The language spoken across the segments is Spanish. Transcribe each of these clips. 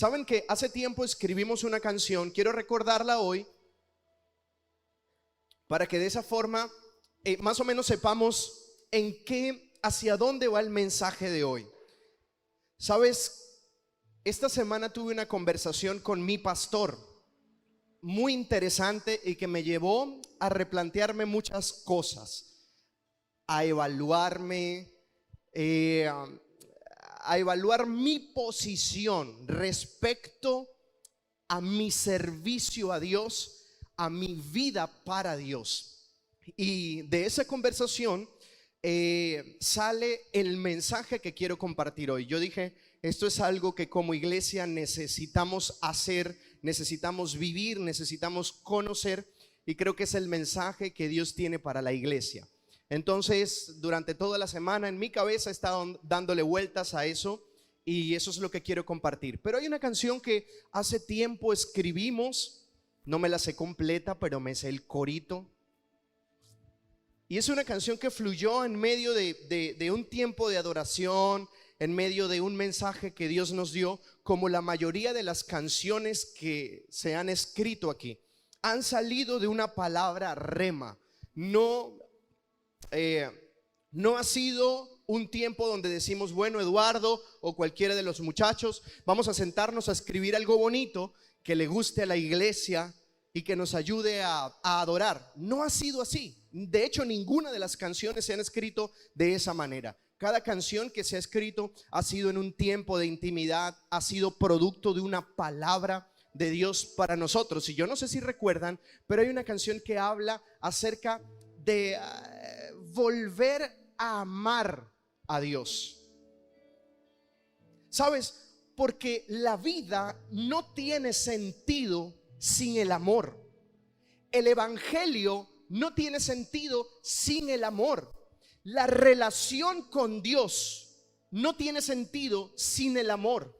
Saben que hace tiempo escribimos una canción, quiero recordarla hoy para que de esa forma más o menos sepamos hacia dónde va el mensaje de hoy. Sabes, esta semana tuve una conversación con mi pastor muy interesante y que me llevó a replantearme muchas cosas, a evaluarme, a evaluar mi posición respecto a mi servicio a Dios, a mi vida para Dios. Y de esa conversación sale el mensaje que quiero compartir hoy. Yo dije, esto es algo que como iglesia necesitamos hacer, necesitamos vivir, necesitamos conocer, y creo que es el mensaje que Dios tiene para la iglesia. Entonces, durante toda la semana en mi cabeza he estado dándole vueltas a eso, y eso es lo que quiero compartir. Pero hay una canción que hace tiempo escribimos, no me la sé completa, pero me sé el corito. Y es una canción que fluyó en medio de un tiempo de adoración, en medio de un mensaje que Dios nos dio, como la mayoría de las canciones que se han escrito aquí. Han salido de una palabra rema. No ha sido un tiempo donde decimos, bueno, Eduardo o cualquiera de los muchachos, vamos a sentarnos a escribir algo bonito que le guste a la iglesia y que nos ayude a adorar. No ha sido así. De hecho, ninguna de las canciones se han escrito de esa manera. Cada canción que se ha escrito ha sido en un tiempo de intimidad, ha sido producto de una palabra de Dios para nosotros. Y yo no sé si recuerdan, pero hay una canción que habla acerca de volver a amar a Dios. ¿Sabes? Porque la vida no tiene sentido sin el amor. El evangelio no tiene sentido sin el amor. La relación con Dios no tiene sentido sin el amor.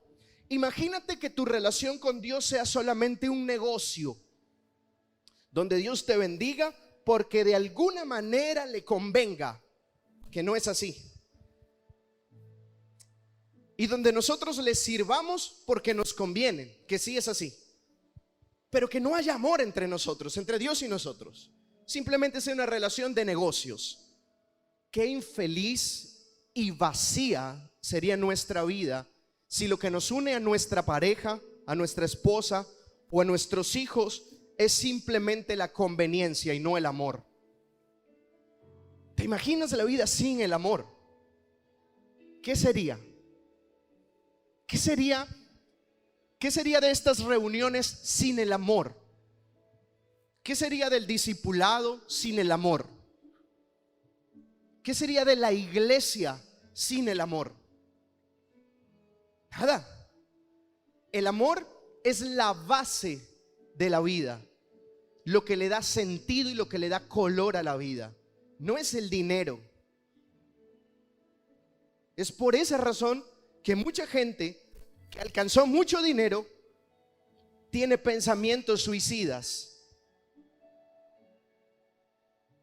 Imagínate que tu relación con Dios sea solamente un negocio donde Dios te bendiga porque de alguna manera le convenga, que no es así. Y donde nosotros le sirvamos porque nos conviene, que sí es así. Pero que no haya amor entre nosotros, entre Dios y nosotros. Simplemente es una relación de negocios. Qué infeliz y vacía sería nuestra vida si lo que nos une a nuestra pareja, a nuestra esposa o a nuestros hijos es simplemente la conveniencia y no el amor. ¿Te imaginas la vida sin el amor? ¿Qué sería? ¿Qué sería de estas reuniones sin el amor? ¿Qué sería del discipulado sin el amor? ¿Qué sería de la iglesia sin el amor? Nada. El amor es la base de la vida, lo que le da sentido y lo que le da color a la vida. No es el dinero. Es por esa razón que mucha gente que alcanzó mucho dinero tiene pensamientos suicidas.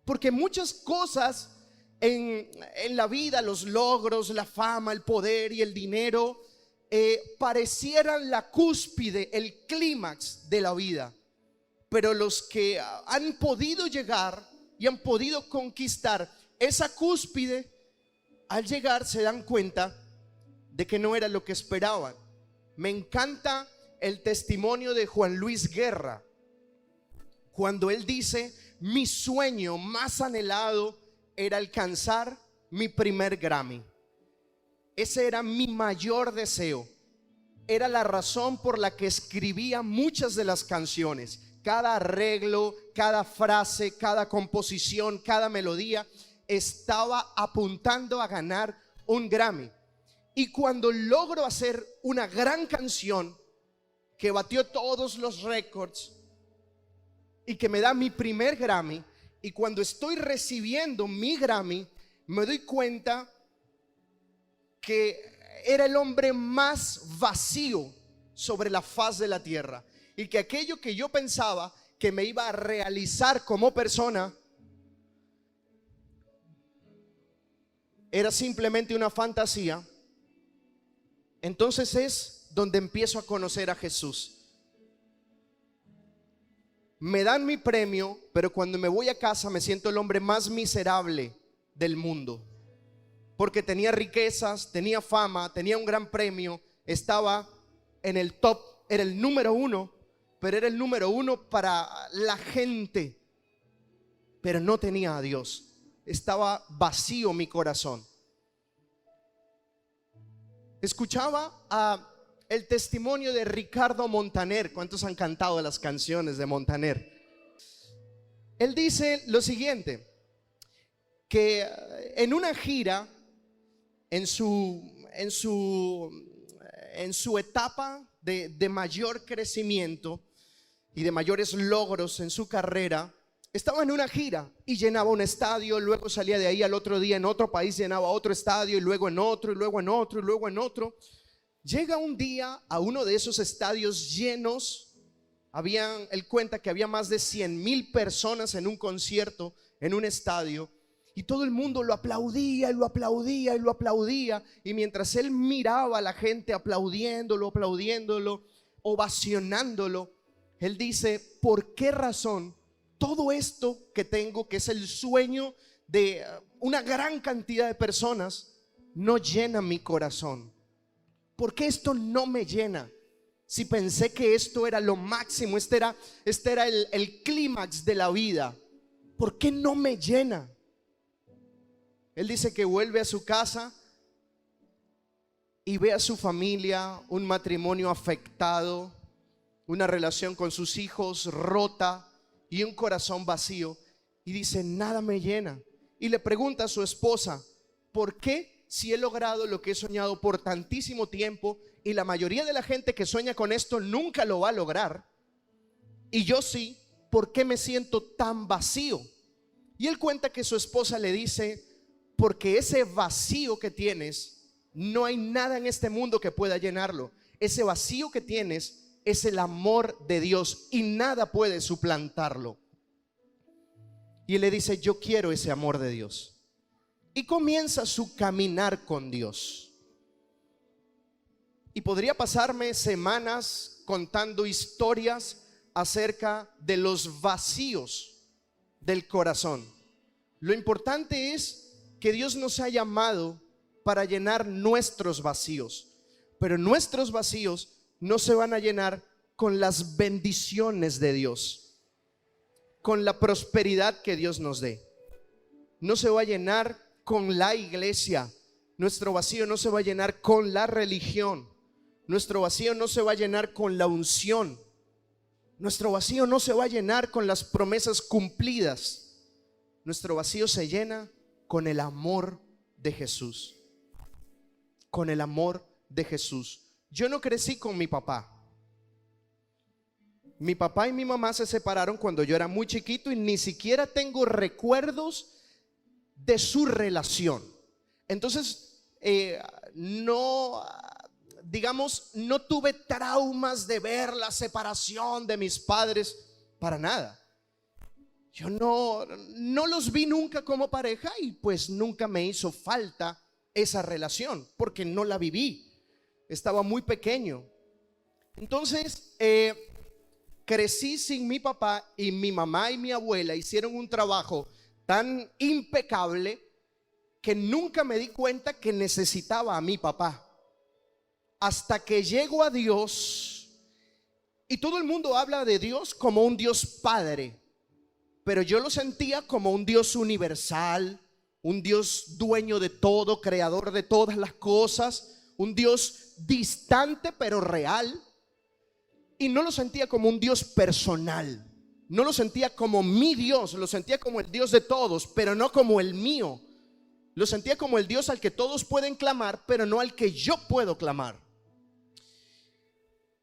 Porque muchas cosas en la vida, los logros, la fama, el poder y el dinero parecieran la cúspide, el clímax de la vida. Pero los que han podido llegar y han podido conquistar esa cúspide, al llegar se dan cuenta de que no era lo que esperaban. Me encanta el testimonio de Juan Luis Guerra, cuando él dice: mi sueño más anhelado era alcanzar mi primer Grammy. Ese era mi mayor deseo. Era la razón por la que escribía muchas de las canciones. Cada arreglo, cada frase, cada composición, cada melodía estaba apuntando a ganar un Grammy. Y cuando logro hacer una gran canción que batió todos los récords y que me da mi primer Grammy, y cuando estoy recibiendo mi Grammy, me doy cuenta que era el hombre más vacío sobre la faz de la tierra, y que aquello que yo pensaba que me iba a realizar como persona era simplemente una fantasía. Entonces es donde empiezo a conocer a Jesús. Me dan mi premio, pero cuando me voy a casa me siento el hombre más miserable del mundo. Porque tenía riquezas, tenía fama, tenía un gran premio, estaba en el top, era el número uno, pero era el número uno para la gente. Pero no tenía a Dios, estaba vacío mi corazón. Escuchaba el testimonio de Ricardo Montaner. ¿Cuántos han cantado las canciones de Montaner? Él dice lo siguiente, que en una gira, en su etapa de mayor crecimiento y de mayores logros en su carrera, estaba en una gira y llenaba un estadio, luego salía de ahí al otro día en otro país, llenaba otro estadio y luego en otro y luego en otro y luego en otro. Llega un día a uno de esos estadios llenos. Él cuenta que había más de 100,000 personas en un concierto, en un estadio, y todo el mundo lo aplaudía y lo aplaudía y lo aplaudía. Y mientras él miraba a la gente aplaudiéndolo, ovacionándolo, él dice: ¿por qué razón todo esto que tengo, que es el sueño de una gran cantidad de personas, no llena mi corazón? ¿Por qué esto no me llena? Si pensé que esto era lo máximo, este era el clímax de la vida, ¿por qué no me llena? Él dice que vuelve a su casa y ve a su familia, un matrimonio afectado, una relación con sus hijos rota y un corazón vacío, y dice: nada me llena. Y le pregunta a su esposa: ¿por qué, si he logrado lo que he soñado por tantísimo tiempo, y la mayoría de la gente que sueña con esto nunca lo va a lograr, y yo sí, por qué me siento tan vacío? Y él cuenta que su esposa le dice: porque ese vacío que tienes, no hay nada en este mundo que pueda llenarlo. Ese vacío que tienes es el amor de Dios y nada puede suplantarlo. Y él le dice: yo quiero ese amor de Dios. Y comienza su caminar con Dios. Y podría pasarme semanas contando historias acerca de los vacíos del corazón. Lo importante es que Dios nos ha llamado para llenar nuestros vacíos, pero nuestros vacíos no se van a llenar con las bendiciones de Dios, con la prosperidad que Dios nos dé. No se va a llenar con la iglesia. Nuestro vacío no se va a llenar con la religión. Nuestro vacío no se va a llenar con la unción. Nuestro vacío no se va a llenar con las promesas cumplidas. Nuestro vacío se llena con el amor de Jesús. Con el amor de Jesús. Yo no crecí con mi papá. Mi papá y mi mamá se separaron cuando yo era muy chiquito y ni siquiera tengo recuerdos de su relación. Entonces, no tuve traumas de ver la separación de mis padres, para nada. Yo no los vi nunca como pareja y pues nunca me hizo falta esa relación porque no la viví. Estaba muy pequeño. Entonces, crecí sin mi papá, y mi mamá y mi abuela hicieron un trabajo tan impecable que nunca me di cuenta que necesitaba a mi papá. Hasta que llego a Dios, y todo el mundo habla de Dios como un Dios Padre, pero yo lo sentía como un Dios universal, un Dios dueño de todo, creador de todas las cosas, un Dios distante pero real. Y no lo sentía como un Dios personal, no lo sentía como mi Dios, lo sentía como el Dios de todos, pero no como el mío. Lo sentía como el Dios al que todos pueden clamar, pero no al que yo puedo clamar.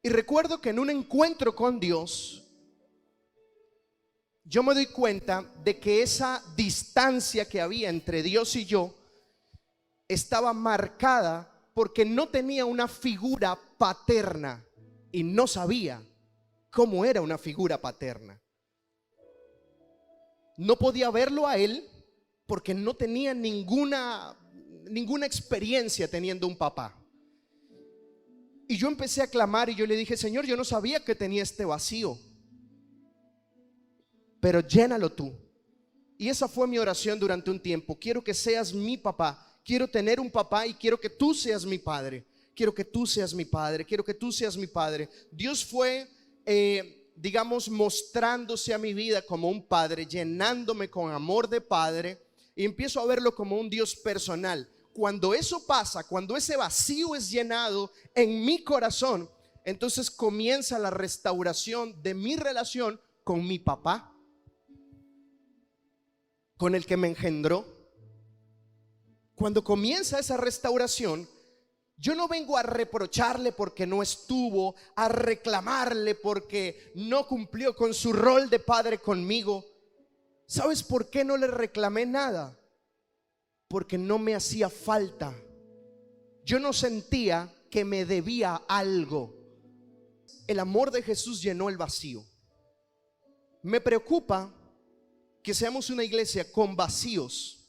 Y recuerdo que en un encuentro con Dios, yo me doy cuenta de que esa distancia que había entre Dios y yo estaba marcada porque no tenía una figura paterna y no sabía cómo era una figura paterna. No podía verlo a él porque no tenía ninguna experiencia teniendo un papá. Y yo empecé a clamar y yo le dije: Señor, yo no sabía que tenía este vacío, pero llénalo tú. Y esa fue mi oración durante un tiempo. Quiero que seas mi papá. Quiero tener un papá y quiero que tú seas mi padre. Quiero que tú seas mi padre. Quiero que tú seas mi padre. Dios fue, digamos, mostrándose a mi vida como un padre, llenándome con amor de padre, y empiezo a verlo como un Dios personal. Cuando eso pasa, cuando ese vacío es llenado en mi corazón, entonces comienza la restauración de mi relación con mi papá, con el que me engendró. Cuando comienza esa restauración, yo no vengo a reprocharle porque no estuvo, a reclamarle porque no cumplió con su rol de padre conmigo. ¿Sabes por qué no le reclamé nada? Porque no me hacía falta. Yo no sentía que me debía algo. El amor de Jesús llenó el vacío. Me preocupa que seamos una iglesia con vacíos.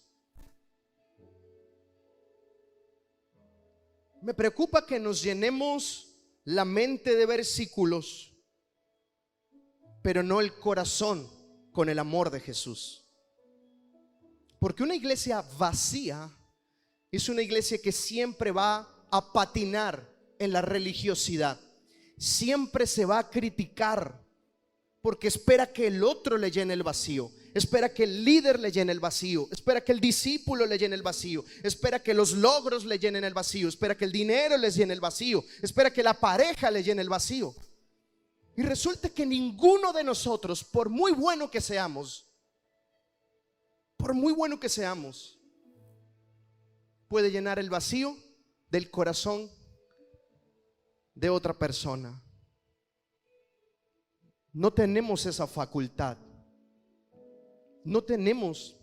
Me preocupa que nos llenemos la mente de versículos, pero no el corazón con el amor de Jesús. Porque una iglesia vacía es una iglesia que siempre va a patinar en la religiosidad. Siempre se va a criticar porque espera que el otro le llene el vacío. Espera que el líder le llene el vacío. Espera que el discípulo le llene el vacío. Espera que los logros le llenen el vacío. Espera que el dinero les llene el vacío. Espera que la pareja le llene el vacío. Y resulta que ninguno de nosotros, por muy bueno que seamos, puede llenar el vacío del corazón de otra persona. No tenemos esa facultad. No tenemos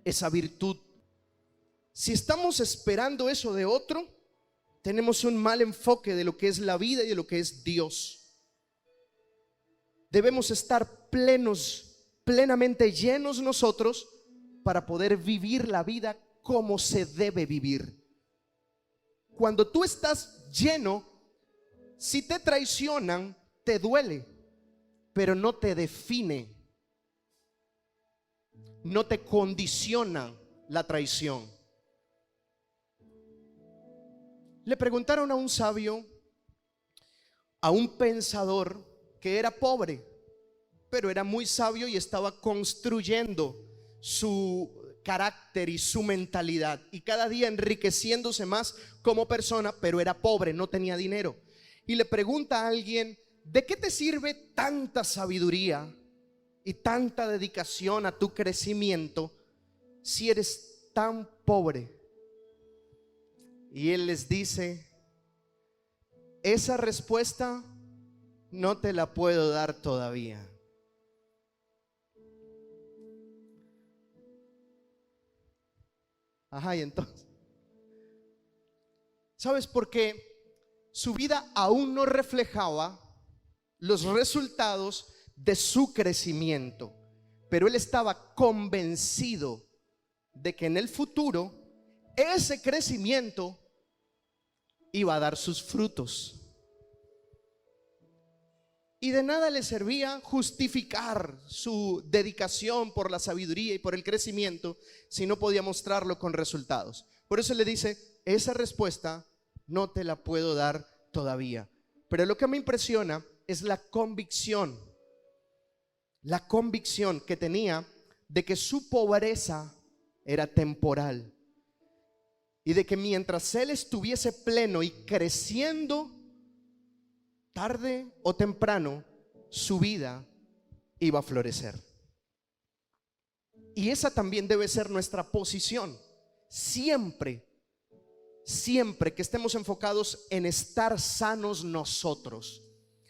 esa virtud. Si estamos esperando eso de otro, tenemos un mal enfoque de lo que es la vida y de lo que es Dios. Debemos estar plenamente llenos nosotros para poder vivir la vida como se debe vivir. Cuando tú estás lleno, si te traicionan, te duele, pero no te define. No te condiciona la traición. Le preguntaron a un sabio, a un pensador que era pobre, pero era muy sabio y estaba construyendo su carácter y su mentalidad, y cada día enriqueciéndose más como persona, pero era pobre, no tenía dinero. Y le pregunta a alguien: ¿de qué te sirve tanta sabiduría y tanta dedicación a tu crecimiento si eres tan pobre? Y él les dice: esa respuesta no te la puedo dar todavía. Ajá, y entonces, ¿sabes por qué? Su vida aún no reflejaba los resultados de su crecimiento, pero él estaba convencido de que en el futuro ese crecimiento iba a dar sus frutos. Y de nada le servía justificar su dedicación por la sabiduría y por el crecimiento si no podía mostrarlo con resultados. Por eso le dice: esa respuesta no te la puedo dar todavía. Pero lo que me impresiona es la convicción que tenía de que su pobreza era temporal y de que mientras él estuviese pleno y creciendo, tarde o temprano su vida iba a florecer. Y esa también debe ser nuestra posición. Siempre que estemos enfocados en estar sanos nosotros,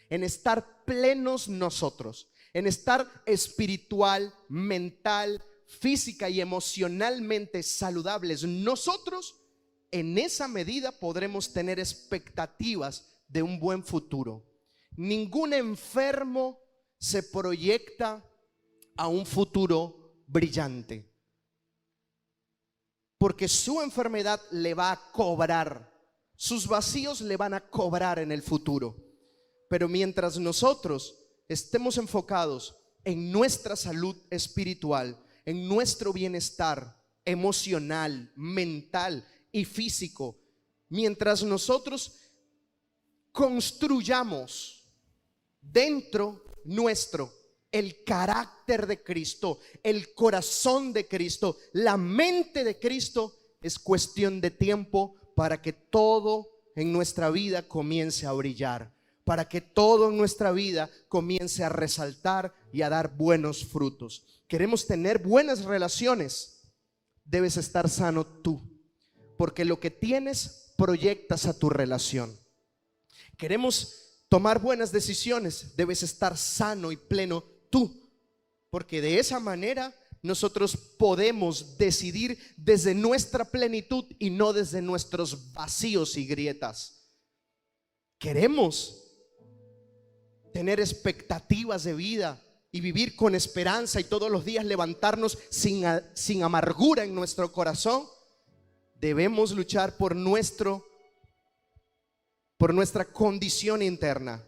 en estar plenos nosotros, en estar espiritual, mental, física y emocionalmente saludables nosotros, en esa medida podremos tener expectativas de un buen futuro. Ningún enfermo se proyecta a un futuro brillante, porque su enfermedad le va a cobrar sus vacíos le van a cobrar en el futuro. Pero mientras nosotros estemos enfocados en nuestra salud espiritual, en nuestro bienestar emocional, mental y físico, mientras nosotros construyamos dentro nuestro el carácter de Cristo, el corazón de Cristo, la mente de Cristo, es cuestión de tiempo para que todo en nuestra vida comience a brillar, para que todo en nuestra vida comience a resaltar y a dar buenos frutos. Queremos tener buenas relaciones, debes estar sano tú, porque lo que tienes proyectas a tu relación. Queremos tomar buenas decisiones, debes estar sano y pleno tú, porque de esa manera nosotros podemos decidir desde nuestra plenitud y no desde nuestros vacíos y grietas. Queremos tener expectativas de vida y vivir con esperanza y todos los días levantarnos sin amargura en nuestro corazón. Debemos luchar por nuestra condición interna,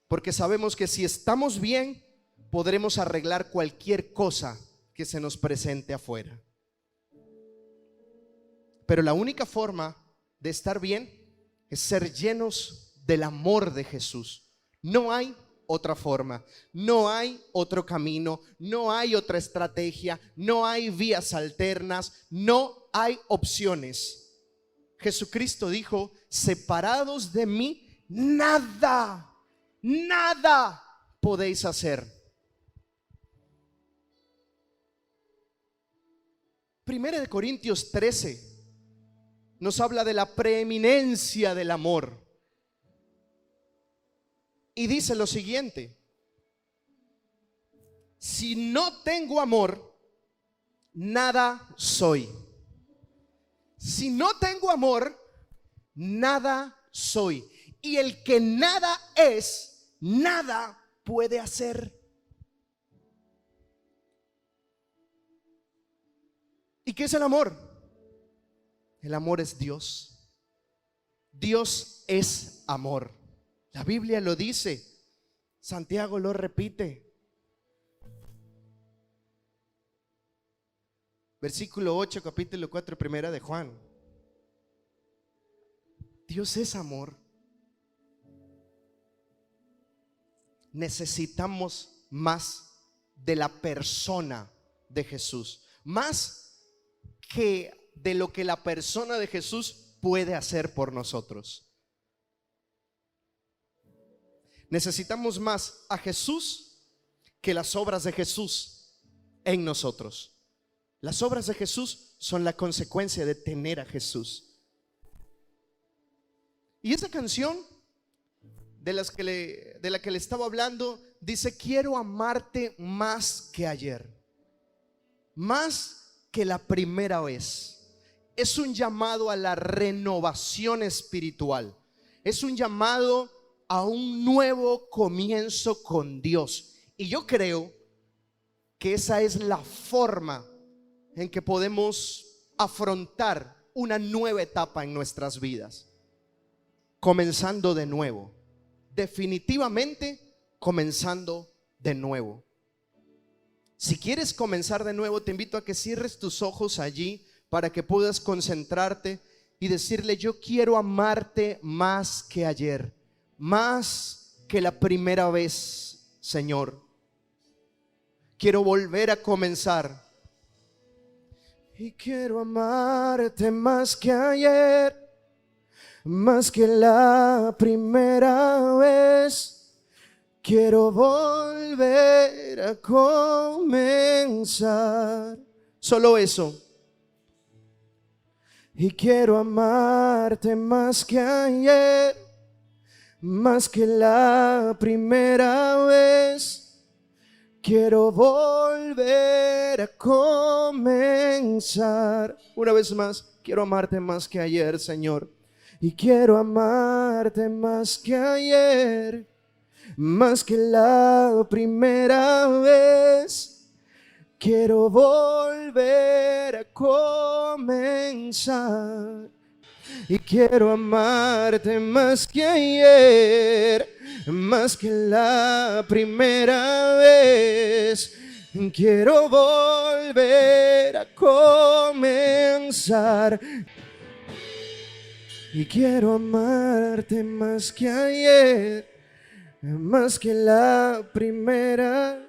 porque sabemos que si estamos bien, podremos arreglar cualquier cosa que se nos presente afuera. Pero la única forma de estar bien es ser llenos del amor de Jesús. No hay otra forma, no hay otro camino, no hay otra estrategia, no hay vías alternas, no hay opciones. Jesucristo dijo: separados de mí, nada podéis hacer. Primera de Corintios 13 nos habla de la preeminencia del amor y dice lo siguiente: si no tengo amor, nada soy. Si no tengo amor, nada soy. Y el que nada es, nada puede hacer. ¿Y qué es el amor? El amor es Dios. Dios es amor. La Biblia lo dice. Santiago lo repite. Versículo 8, capítulo 4, primera de Juan. Dios es amor. Necesitamos más de la persona de Jesús, más que de lo que la persona de Jesús puede hacer por nosotros. Necesitamos más a Jesús que las obras de Jesús en nosotros. Las obras de Jesús son la consecuencia de tener a Jesús. Y esa canción de la que le estaba hablando dice: quiero amarte más que ayer, más que la primera vez. Es un llamado a la renovación espiritual. Es un llamado a un nuevo comienzo con Dios. Y yo creo que esa es la forma en que podemos afrontar una nueva etapa en nuestras vidas. Comenzando de nuevo. Definitivamente comenzando de nuevo. Si quieres comenzar de nuevo, te invito a que cierres tus ojos allí para que puedas concentrarte y decirle: yo quiero amarte más que ayer, más que la primera vez, Señor. Quiero volver a comenzar. Y quiero amarte más que ayer, más que la primera vez. Quiero volver a comenzar. Solo eso. Y quiero amarte más que ayer, más que la primera vez. Quiero volver a comenzar. Una vez más, quiero amarte más que ayer, Señor. Y quiero amarte más que ayer, más que la primera vez. Quiero volver a comenzar. y quiero amarte más que ayer, más que la primera vez. Quiero volver a comenzar y quiero amarte más que ayer, más que la primera.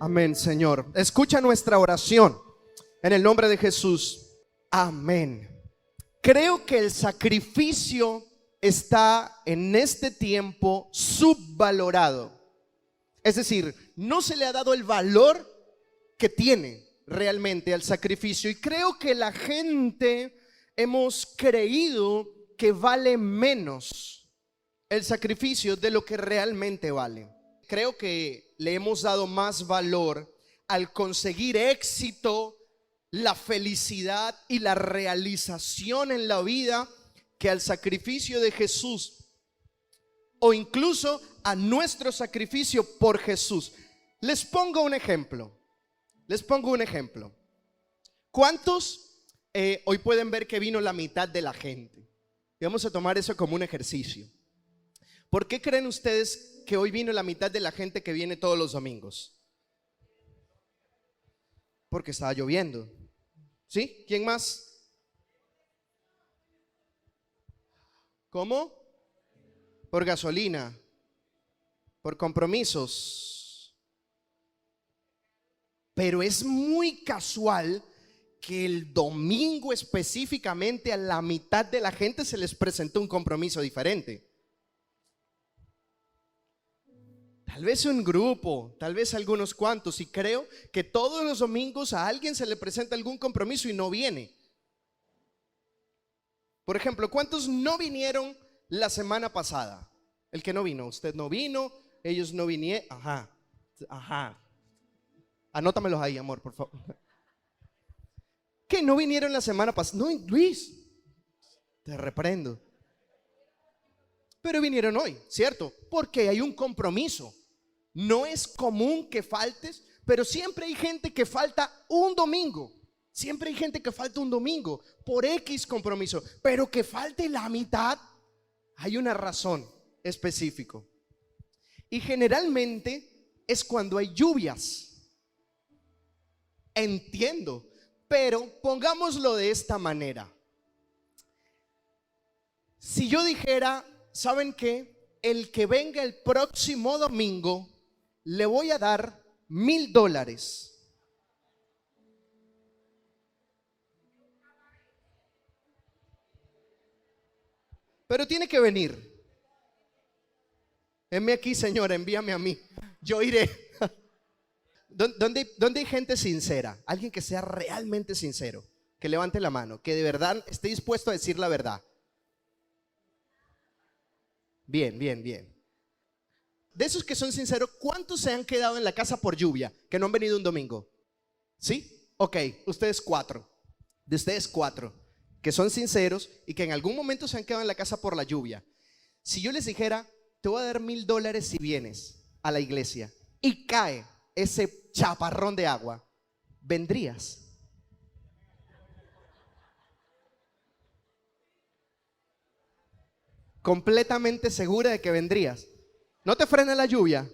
Amén, Señor. Escucha nuestra oración en el nombre de Jesús. Amén. Creo que el sacrificio está en este tiempo subvalorado. Es decir, no se le ha dado el valor que tiene realmente al sacrificio. Y creo que la gente hemos creído que vale menos el sacrificio de lo que realmente vale. Creo que le hemos dado más valor al conseguir éxito, la felicidad y la realización en la vida que al sacrificio de Jesús, o incluso a nuestro sacrificio por Jesús. Les pongo un ejemplo. ¿Cuántos hoy pueden ver que vino la mitad de la gente? Y vamos a tomar eso como un ejercicio. ¿Por qué creen ustedes que hoy vino la mitad de la gente que viene todos los domingos? Porque estaba lloviendo. ¿Sí? ¿Quién más? ¿Cómo? Por gasolina, por compromisos. Pero es muy casual que el domingo específicamente a la mitad de la gente se les presentó un compromiso diferente. Tal vez un grupo, tal vez algunos cuantos, y creo que todos los domingos a alguien se le presenta algún compromiso y no viene. Por ejemplo, ¿cuántos no vinieron la semana pasada? El que no vino, usted no vino, ellos no vinieron. Ajá. Anótamelos ahí, amor, por favor. ¿Que no vinieron la semana pasada? No, Luis, te reprendo. Pero vinieron hoy, ¿cierto? Porque hay un compromiso. No es común que faltes, pero siempre hay gente que falta un domingo. Siempre hay gente que falta un domingo por X compromiso, pero que falte la mitad, hay una razón específica. Y generalmente es cuando hay lluvias. Entiendo, pero pongámoslo de esta manera. Si yo dijera, ¿saben qué? El que venga el próximo domingo le voy a dar $1,000. Pero tiene que venir. Envíame aquí, Señor, envíame a mí. Yo iré. ¿Dónde hay gente sincera? Alguien que sea realmente sincero. Que levante la mano. Que de verdad esté dispuesto a decir la verdad. Bien. De esos que son sinceros, ¿cuántos se han quedado en la casa por lluvia? Que no han venido un domingo. ¿Sí? Ok, ustedes 4. De ustedes 4 que son sinceros y que en algún momento se han quedado en la casa por la lluvia. Si yo les dijera, te voy a dar $1,000 si vienes a la iglesia y cae ese chaparrón de agua, ¿vendrías? Completamente segura de que vendrías. ¿No te frena la lluvia?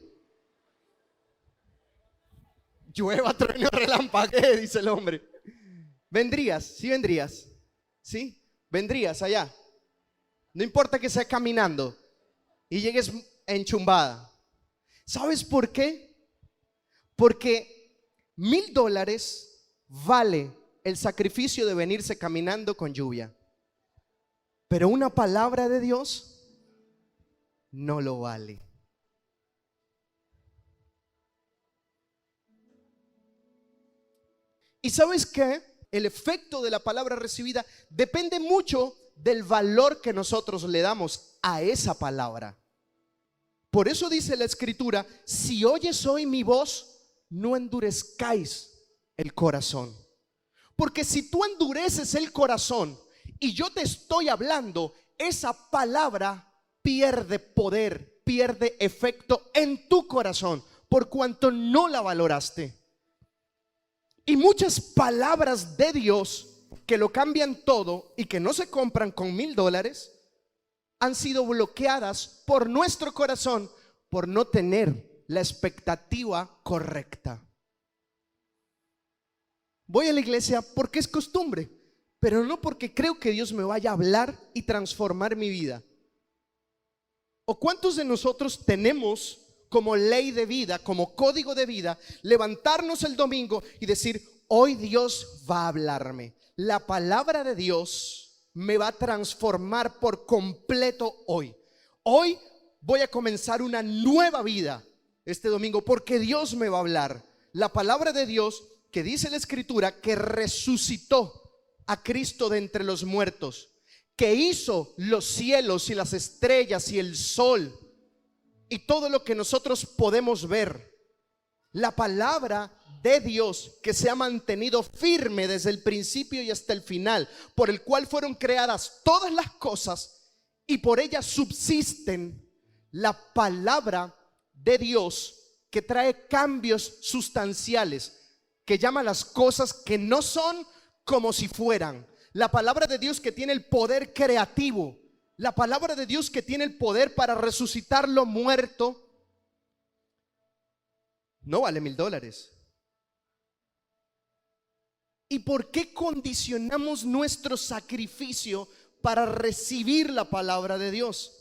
Llueva, trueno, relampaguee, dice el hombre. ¿Vendrías? Sí, vendrías. ¿Sí? Vendrías allá. No importa que sea caminando y llegues enchumbada. ¿Sabes por qué? Porque $1,000 vale el sacrificio de venirse caminando con lluvia. Pero una palabra de Dios no lo vale. ¿Y sabes qué? El efecto de la palabra recibida depende mucho del valor que nosotros le damos a esa palabra. Por eso dice la Escritura, si oyes hoy mi voz, no endurezcáis el corazón. Porque si tú endureces el corazón y yo te estoy hablando, esa palabra pierde poder, pierde efecto en tu corazón. por cuanto no la valoraste. Y muchas palabras de Dios que lo cambian todo y que no se compran con $1,000 han sido bloqueadas por nuestro corazón por no tener la expectativa correcta. Voy a la iglesia porque es costumbre, pero no porque creo que Dios me vaya a hablar y transformar mi vida. ¿O cuántos de nosotros tenemos como ley de vida, como código de vida, levantarnos el domingo y decir: hoy Dios va a hablarme, la palabra de Dios me va a transformar por completo hoy. Hoy voy a comenzar una nueva vida este domingo porque Dios me va a hablar. La palabra de Dios que dice la Escritura que resucitó a Cristo de entre los muertos, que hizo los cielos y las estrellas y el sol y todo lo que nosotros podemos ver. La palabra de Dios que se ha mantenido firme desde el principio y hasta el final, por el cual fueron creadas todas las cosas y por ellas subsisten. La palabra de Dios que trae cambios sustanciales, que llama las cosas que no son como si fueran. La palabra de Dios que tiene el poder creativo. La palabra de Dios que tiene el poder para resucitar lo muerto. No vale $1,000. ¿Y por qué condicionamos nuestro sacrificio para recibir la palabra de Dios?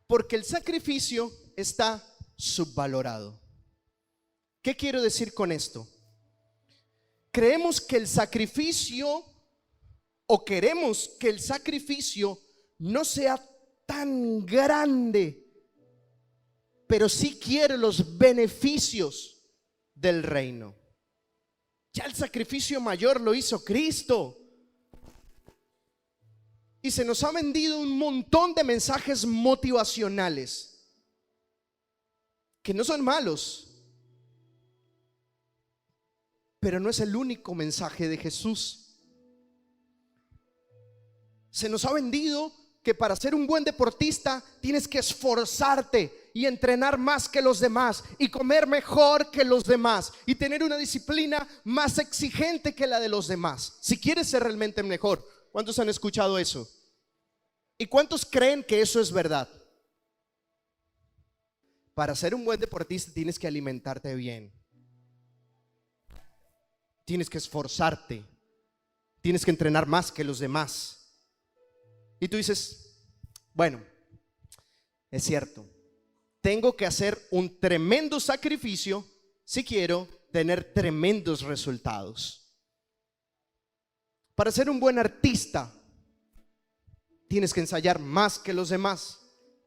Porque el sacrificio está subvalorado. ¿Qué quiero decir con esto? Creemos que el sacrificio, o queremos que el sacrificio no sea tan grande, pero sí quiere los beneficios del reino. Ya el sacrificio mayor lo hizo Cristo. Y se nos ha vendido un montón de mensajes motivacionales que no son malos, pero no es el único mensaje de Jesús. Se nos ha vendido que para ser un buen deportista tienes que esforzarte y entrenar más que los demás y comer mejor que los demás y tener una disciplina más exigente que la de los demás si quieres ser realmente mejor. ¿Cuántos han escuchado eso? ¿Y cuántos creen que eso es verdad? Para ser un buen deportista tienes que alimentarte bien, tienes que esforzarte, tienes que entrenar más que los demás. Y tú dices: bueno, es cierto, tengo que hacer un tremendo sacrificio si quiero tener tremendos resultados. Para ser un buen artista tienes que ensayar más que los demás,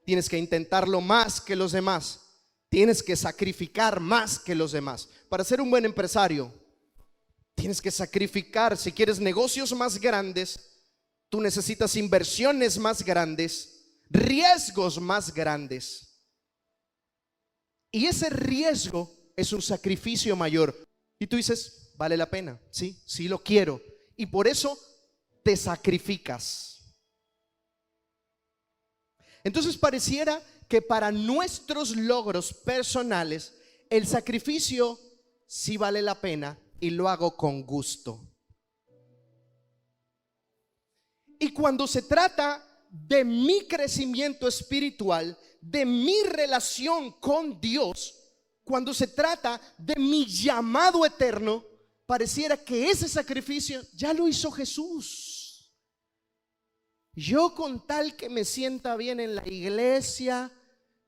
tienes que intentarlo más que los demás, tienes que sacrificar más que los demás. Para ser un buen empresario tienes que sacrificar. Si quieres negocios más grandes, tú necesitas inversiones más grandes, riesgos más grandes. Y ese riesgo es un sacrificio mayor. Y tú dices: vale la pena, sí, sí lo quiero. Y por eso te sacrificas. Entonces pareciera que para nuestros logros personales el sacrificio sí vale la pena y lo hago con gusto. Y cuando se trata de mi crecimiento espiritual, de mi relación con Dios, cuando se trata de mi llamado eterno, pareciera que ese sacrificio ya lo hizo Jesús. Yo, con tal que me sienta bien en la iglesia,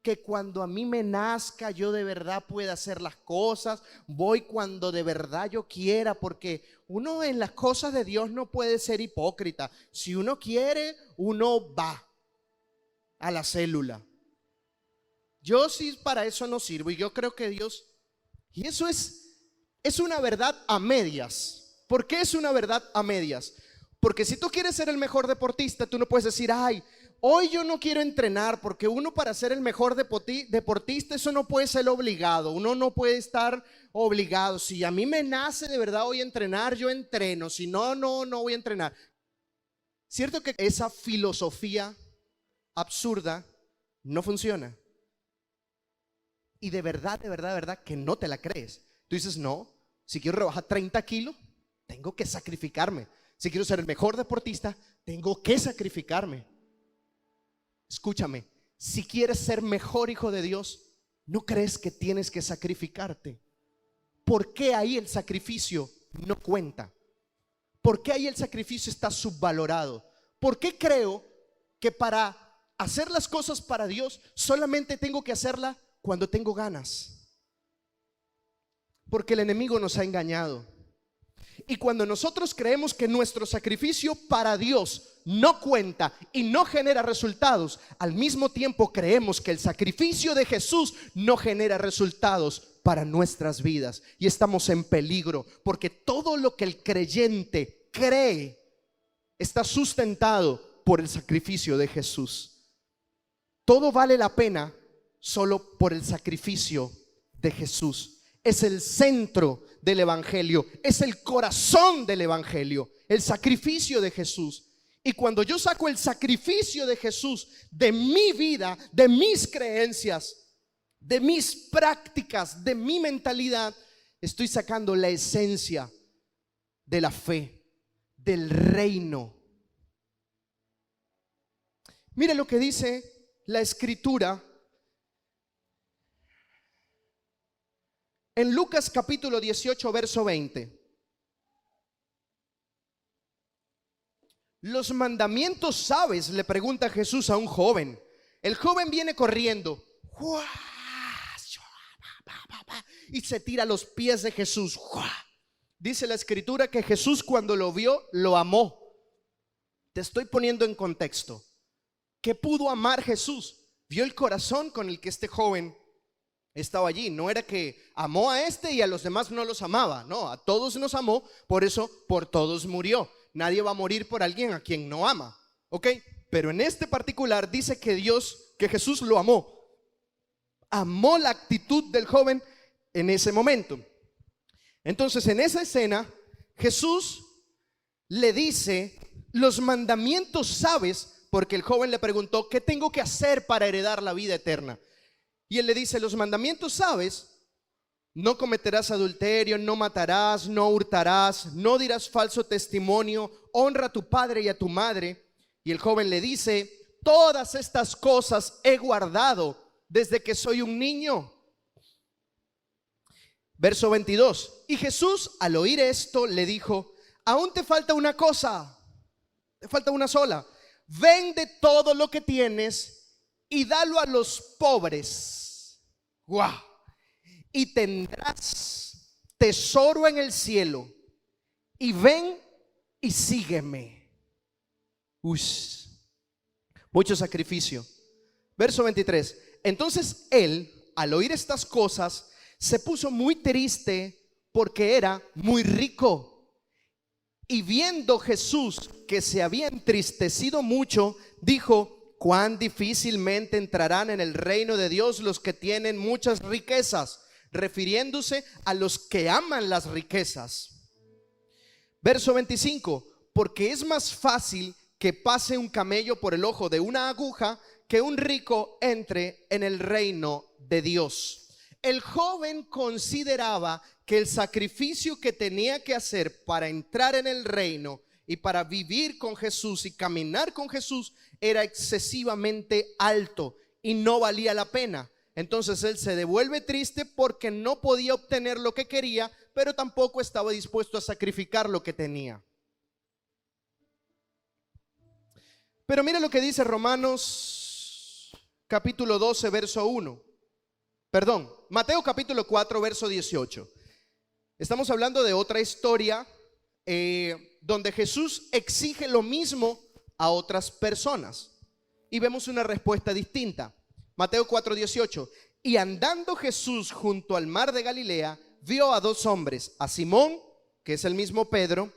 que cuando a mí me nazca yo de verdad pueda hacer las cosas, voy cuando de verdad yo quiera, porque uno en las cosas de Dios no puede ser hipócrita. Si uno quiere, uno va a la célula. Yo sí para eso no sirvo, y yo creo que Dios, y eso es una verdad a medias. ¿Por qué es una verdad a medias? Porque si tú quieres ser el mejor deportista, tú no puedes decir: ay, hoy yo no quiero entrenar, porque uno, para ser el mejor deportista, eso no puede ser obligado. Uno no puede estar obligado. Si a mí me nace de verdad hoy entrenar, yo entreno. Si no, no voy a entrenar. Cierto que esa filosofía absurda no funciona. y de verdad, de verdad, de verdad que no te la crees. Tú dices, no, si quiero rebajar 30 kilos, tengo que sacrificarme. Si quiero ser el mejor deportista, tengo que sacrificarme. Escúchame, si quieres ser mejor hijo de Dios, ¿no crees que tienes que sacrificarte? ¿Por qué ahí el sacrificio no cuenta? ¿Por qué ahí el sacrificio está subvalorado? ¿Por qué creo que para hacer las cosas para Dios solamente tengo que hacerla cuando tengo ganas? Porque el enemigo nos ha engañado. Y cuando nosotros creemos que nuestro sacrificio para Dios no cuenta y no genera resultados, al mismo tiempo creemos que el sacrificio de Jesús no genera resultados para nuestras vidas. Y estamos en peligro, porque todo lo que el creyente cree está sustentado por el sacrificio de Jesús. Todo vale la pena solo por el sacrificio de Jesús. Es el centro del evangelio, es el corazón del evangelio, el sacrificio de Jesús. Y cuando yo saco el sacrificio de Jesús de mi vida, de mis creencias, de mis prácticas, de mi mentalidad, estoy sacando la esencia de la fe, del reino. Mire lo que dice la Escritura en Lucas capítulo 18, verso 20. Los mandamientos sabes, le pregunta Jesús a un joven. El joven viene corriendo y se tira a los pies de Jesús. Dice la Escritura que Jesús, cuando lo vio, lo amó. Te estoy poniendo en contexto. ¿Qué pudo amar Jesús? Vio el corazón con el que este joven estaba allí. No era que amó a este y a los demás no los amaba. No, a todos nos amó, por eso por todos murió. Nadie va a morir por alguien a quien no ama, ¿ok? Pero en este particular dice que Jesús lo amó. Amó la actitud del joven en ese momento. Entonces, en esa escena, Jesús le dice: los mandamientos sabes, porque el joven le preguntó: ¿qué tengo que hacer para heredar la vida eterna? Y él le dice: los mandamientos sabes. No cometerás adulterio, no matarás, no hurtarás, no dirás falso testimonio, honra a tu padre y a tu madre. Y el joven le dice: todas estas cosas he guardado desde que soy un niño. Verso 22. Y Jesús, al oír esto, le dijo: aún te falta una cosa, te falta una sola. Vende todo lo que tienes y dalo a los pobres. ¡Guau! Y tendrás tesoro en el cielo. Y ven y sígueme. Mucho sacrificio. Verso 23. Entonces él, al oír estas cosas, se puso muy triste porque era muy rico. Y viendo Jesús que se había entristecido mucho, dijo: cuán difícilmente entrarán en el reino de Dios los que tienen muchas riquezas, refiriéndose a los que aman las riquezas. Verso 25. Porque es más fácil que pase un camello por el ojo de una aguja que un rico entre en el reino de Dios. El joven consideraba que el sacrificio que tenía que hacer para entrar en el reino y para vivir con Jesús y caminar con Jesús era excesivamente alto y no valía la pena. Entonces él se devuelve triste porque no podía obtener lo que quería, pero tampoco estaba dispuesto a sacrificar lo que tenía. Pero mire lo que dice Romanos capítulo 12, verso 1. Perdón, Mateo capítulo 4, verso 18. Estamos hablando de otra historia donde Jesús exige lo mismo a otras personas y vemos una respuesta distinta. Mateo 4, 18. Y andando Jesús junto al mar de Galilea, vio a dos hombres, a Simón, que es el mismo Pedro,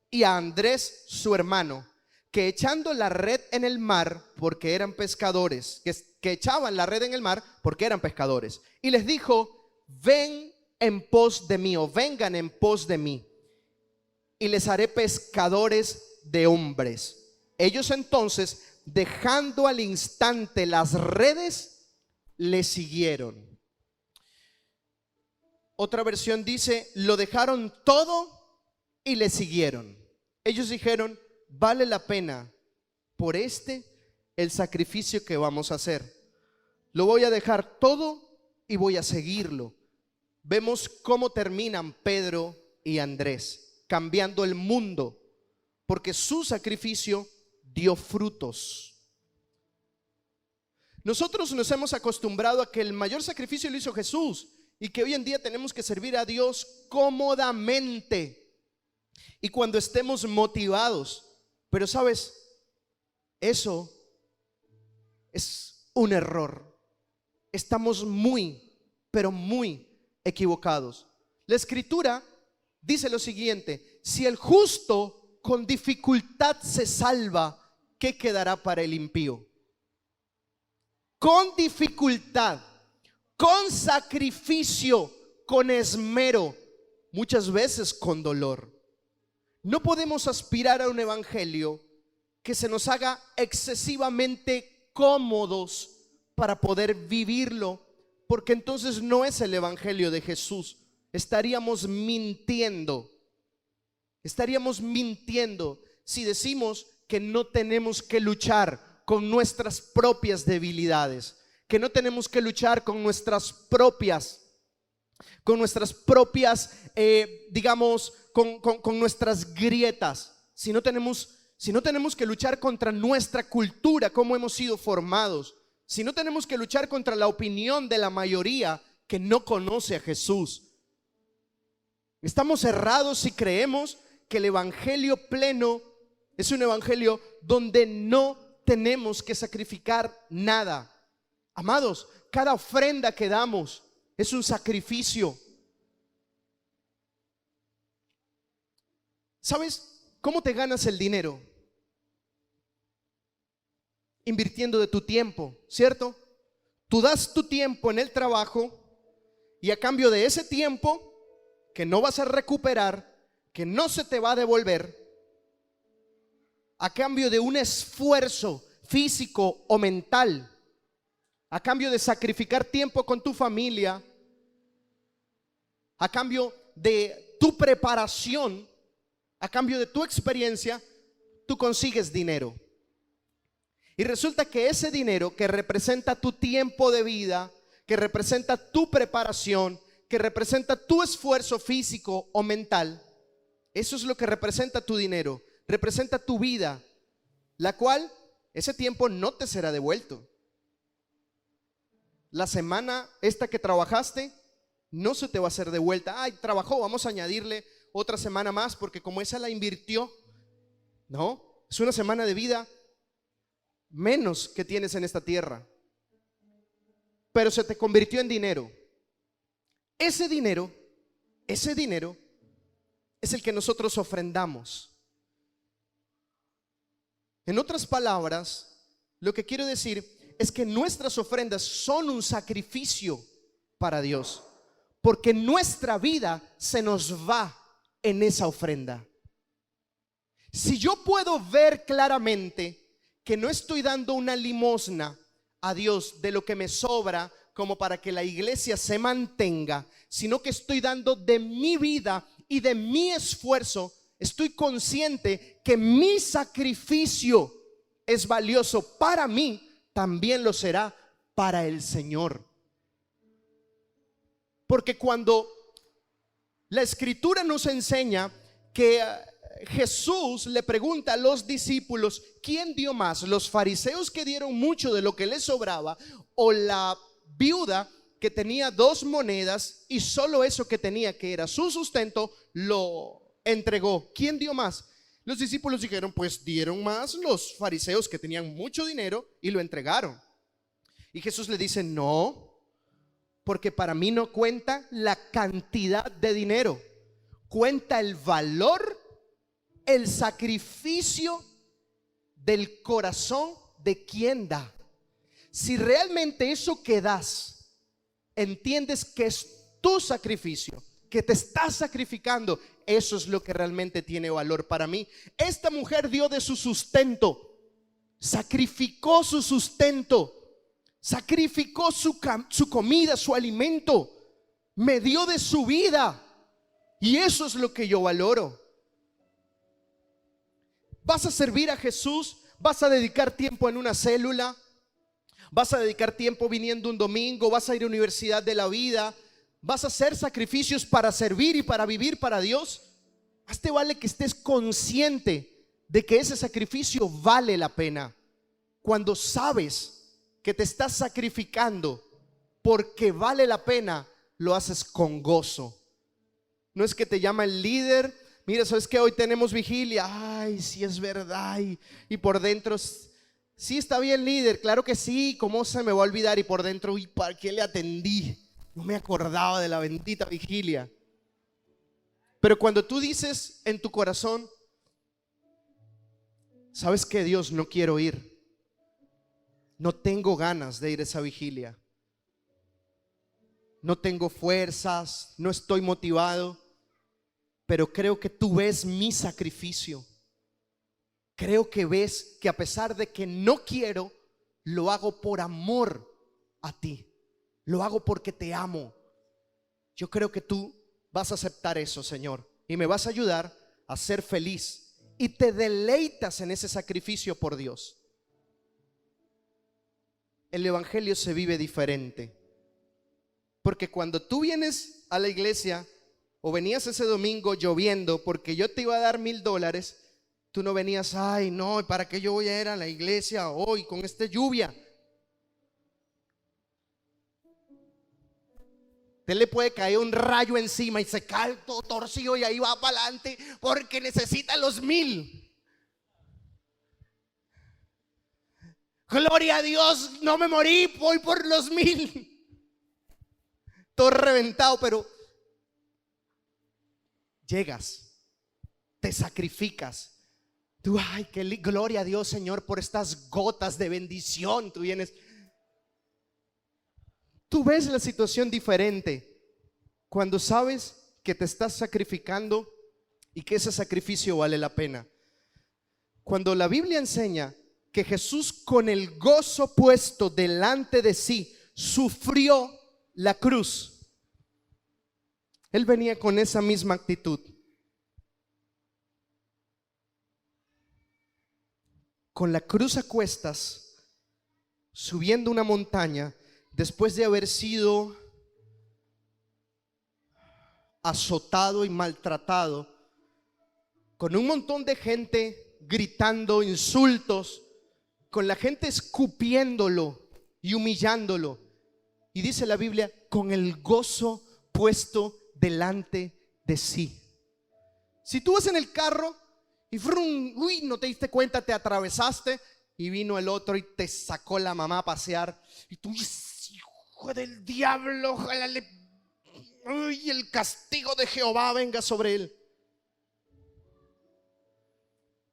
y a Andrés, su hermano, que echando la red en el mar, porque eran pescadores, que echaban la red en el mar porque eran pescadores. Y les dijo: ven en pos de mí, o vengan en pos de mí, y les haré pescadores de hombres. Ellos entonces, dejando al instante las redes, le siguieron. Otra versión dice, lo dejaron todo y le siguieron. Ellos dijeron, vale la pena por el sacrificio que vamos a hacer. Lo voy a dejar todo y voy a seguirlo. Vemos cómo terminan Pedro y Andrés, cambiando el mundo, porque su sacrificio dio frutos. Nosotros nos hemos acostumbrado a que el mayor sacrificio lo hizo Jesús y que hoy en día tenemos que servir a Dios cómodamente y cuando estemos motivados. Pero sabes, eso es un error. Estamos pero muy equivocados. La Escritura dice lo siguiente: si el justo con dificultad se salva, ¿qué quedará para el impío? Con dificultad, con sacrificio, con esmero, muchas veces con dolor. No podemos aspirar a un evangelio que se nos haga excesivamente cómodos para poder vivirlo, porque entonces no es el evangelio de Jesús. Estaríamos mintiendo si decimos que no tenemos que luchar con nuestras propias debilidades, que no tenemos que luchar con nuestras propias digamos, con nuestras grietas, si no tenemos que luchar contra nuestra cultura, cómo hemos sido formados, si no tenemos que luchar contra la opinión de la mayoría que no conoce a Jesús. Estamos errados si creemos que el evangelio pleno es un evangelio donde no tenemos que sacrificar nada. Amados, cada ofrenda que damos es un sacrificio. ¿Sabes cómo te ganas el dinero? Invirtiendo de tu tiempo, ¿cierto? Tú das tu tiempo en el trabajo y a cambio de ese tiempo que no vas a recuperar, que no se te va a devolver, a cambio de un esfuerzo físico o mental, a cambio de sacrificar tiempo con tu familia, a cambio de tu preparación, a cambio de tu experiencia, tú consigues dinero. Y resulta que ese dinero que representa tu tiempo de vida, que representa tu preparación, que representa tu esfuerzo físico o mental, eso es lo que representa tu dinero, representa tu vida, la cual ese tiempo no te será devuelto. La semana esta que trabajaste no se te va a hacer devuelta. Ay, trabajó, vamos a añadirle otra semana más porque como esa la invirtió. No, es una semana de vida menos que tienes en esta tierra, pero se te convirtió en dinero. Ese dinero es el que nosotros ofrendamos. En otras palabras, lo que quiero decir es que nuestras ofrendas son un sacrificio para Dios, porque nuestra vida se nos va en esa ofrenda. Si yo puedo ver claramente que no estoy dando una limosna a Dios de lo que me sobra como para que la iglesia se mantenga, sino que estoy dando de mi vida y de mi esfuerzo, estoy consciente que mi sacrificio es valioso para mí, también lo será para el Señor. Porque cuando la Escritura nos enseña que Jesús le pregunta a los discípulos, ¿quién dio más? ¿Los fariseos que dieron mucho de lo que les sobraba o la viuda que tenía 2 monedas y solo eso que tenía, que era su sustento, lo entregó? ¿Quién dio más? Los discípulos dijeron, pues dieron más los fariseos que tenían mucho dinero y lo entregaron. Y Jesús le dice, no, porque para mí no cuenta la cantidad de dinero, cuenta el valor, el sacrificio del corazón de quien da. Si realmente eso que das, entiendes que es tu sacrificio, que te estás sacrificando, eso es lo que realmente tiene valor para mí. Esta mujer dio de su sustento, sacrificó su sustento, sacrificó su comida, su alimento, me dio de su vida. Y eso es lo que yo valoro. ¿Vas a servir a Jesús? ¿Vas a dedicar tiempo en una célula? ¿Vas a dedicar tiempo viniendo un domingo? ¿Vas a ir a Universidad de la Vida? ¿Vas a hacer sacrificios para servir y para vivir para Dios? Más te vale que estés consciente de que ese sacrificio vale la pena. Cuando sabes que te estás sacrificando porque vale la pena, lo haces con gozo. No es que te llama el líder, mira, ¿sabes qué? Hoy tenemos vigilia. Ay, sí es verdad. Y por dentro, sí está bien, líder, claro que sí, ¿cómo se me va a olvidar? Y por dentro, uy, ¿para qué le atendí? No me acordaba de la bendita vigilia. Pero cuando tú dices en tu corazón, ¿sabes qué, Dios? No quiero ir. No tengo ganas de ir a esa vigilia. No tengo fuerzas, no estoy motivado, pero creo que tú ves mi sacrificio. Creo que ves que a pesar de que no quiero, lo hago por amor a ti. Lo hago porque te amo. Yo creo que tú vas a aceptar eso, Señor, y me vas a ayudar a ser feliz. Y te deleitas en ese sacrificio por Dios. El evangelio se vive diferente. Porque cuando tú vienes a la iglesia o venías ese domingo lloviendo porque yo te iba a dar $1,000, tú no venías, ay no, ¿para qué yo voy a ir a la iglesia hoy con esta lluvia? Te le puede caer un rayo encima y se cae todo torcido y ahí va para adelante porque necesita los 1,000. Gloria a Dios, no me morí, voy por los 1,000. Todo reventado, pero llegas, te sacrificas. Tú, ay, qué gloria a Dios, Señor, por estas gotas de bendición. Tú vienes, tú ves la situación diferente cuando sabes que te estás sacrificando y que ese sacrificio vale la pena. Cuando la Biblia enseña que Jesús, con el gozo puesto delante de sí, sufrió la cruz, Él venía con esa misma actitud. Con la cruz a cuestas, subiendo una montaña, después de haber sido azotado y maltratado, con un montón de gente gritando insultos, con la gente escupiéndolo y humillándolo. Y dice la Biblia, con el gozo puesto delante de sí. Si tú vas en el carro y uy, no te diste cuenta, te atravesaste y vino el otro y te sacó la mamá a pasear, y tú, hijo del diablo, ojalá uy, el castigo de Jehová venga sobre él.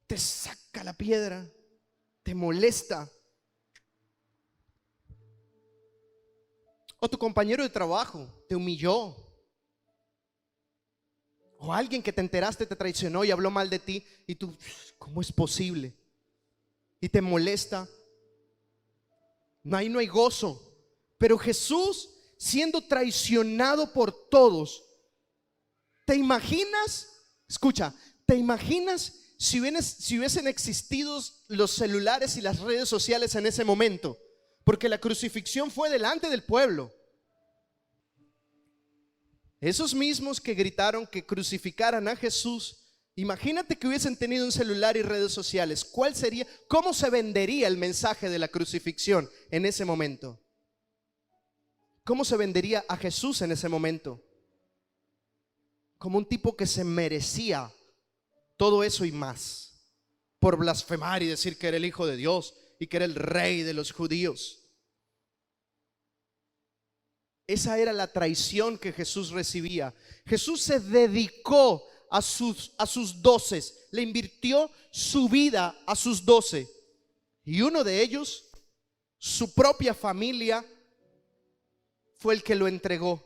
Te saca la piedra, te molesta. O tu compañero de trabajo te humilló. O alguien que te enteraste te traicionó y habló mal de ti, y tú, ¿cómo es posible? Y te molesta. Ahí no hay gozo. Pero Jesús, siendo traicionado por todos, ¿te imaginas? Escucha, ¿te imaginas si hubiesen existido los celulares y las redes sociales en ese momento? Porque la crucifixión fue delante del pueblo. Esos mismos que gritaron que crucificaran a Jesús, imagínate que hubiesen tenido un celular y redes sociales. ¿Cuál sería? ¿Cómo se vendería el mensaje de la crucifixión en ese momento? ¿Cómo se vendería a Jesús en ese momento? Como un tipo que se merecía todo eso y más, por blasfemar y decir que era el Hijo de Dios y que era el rey de los judíos. Esa era la traición que Jesús recibía. Jesús se dedicó a sus 12, le invirtió su vida a sus 12. Y uno de ellos, su propia familia, fue el que lo entregó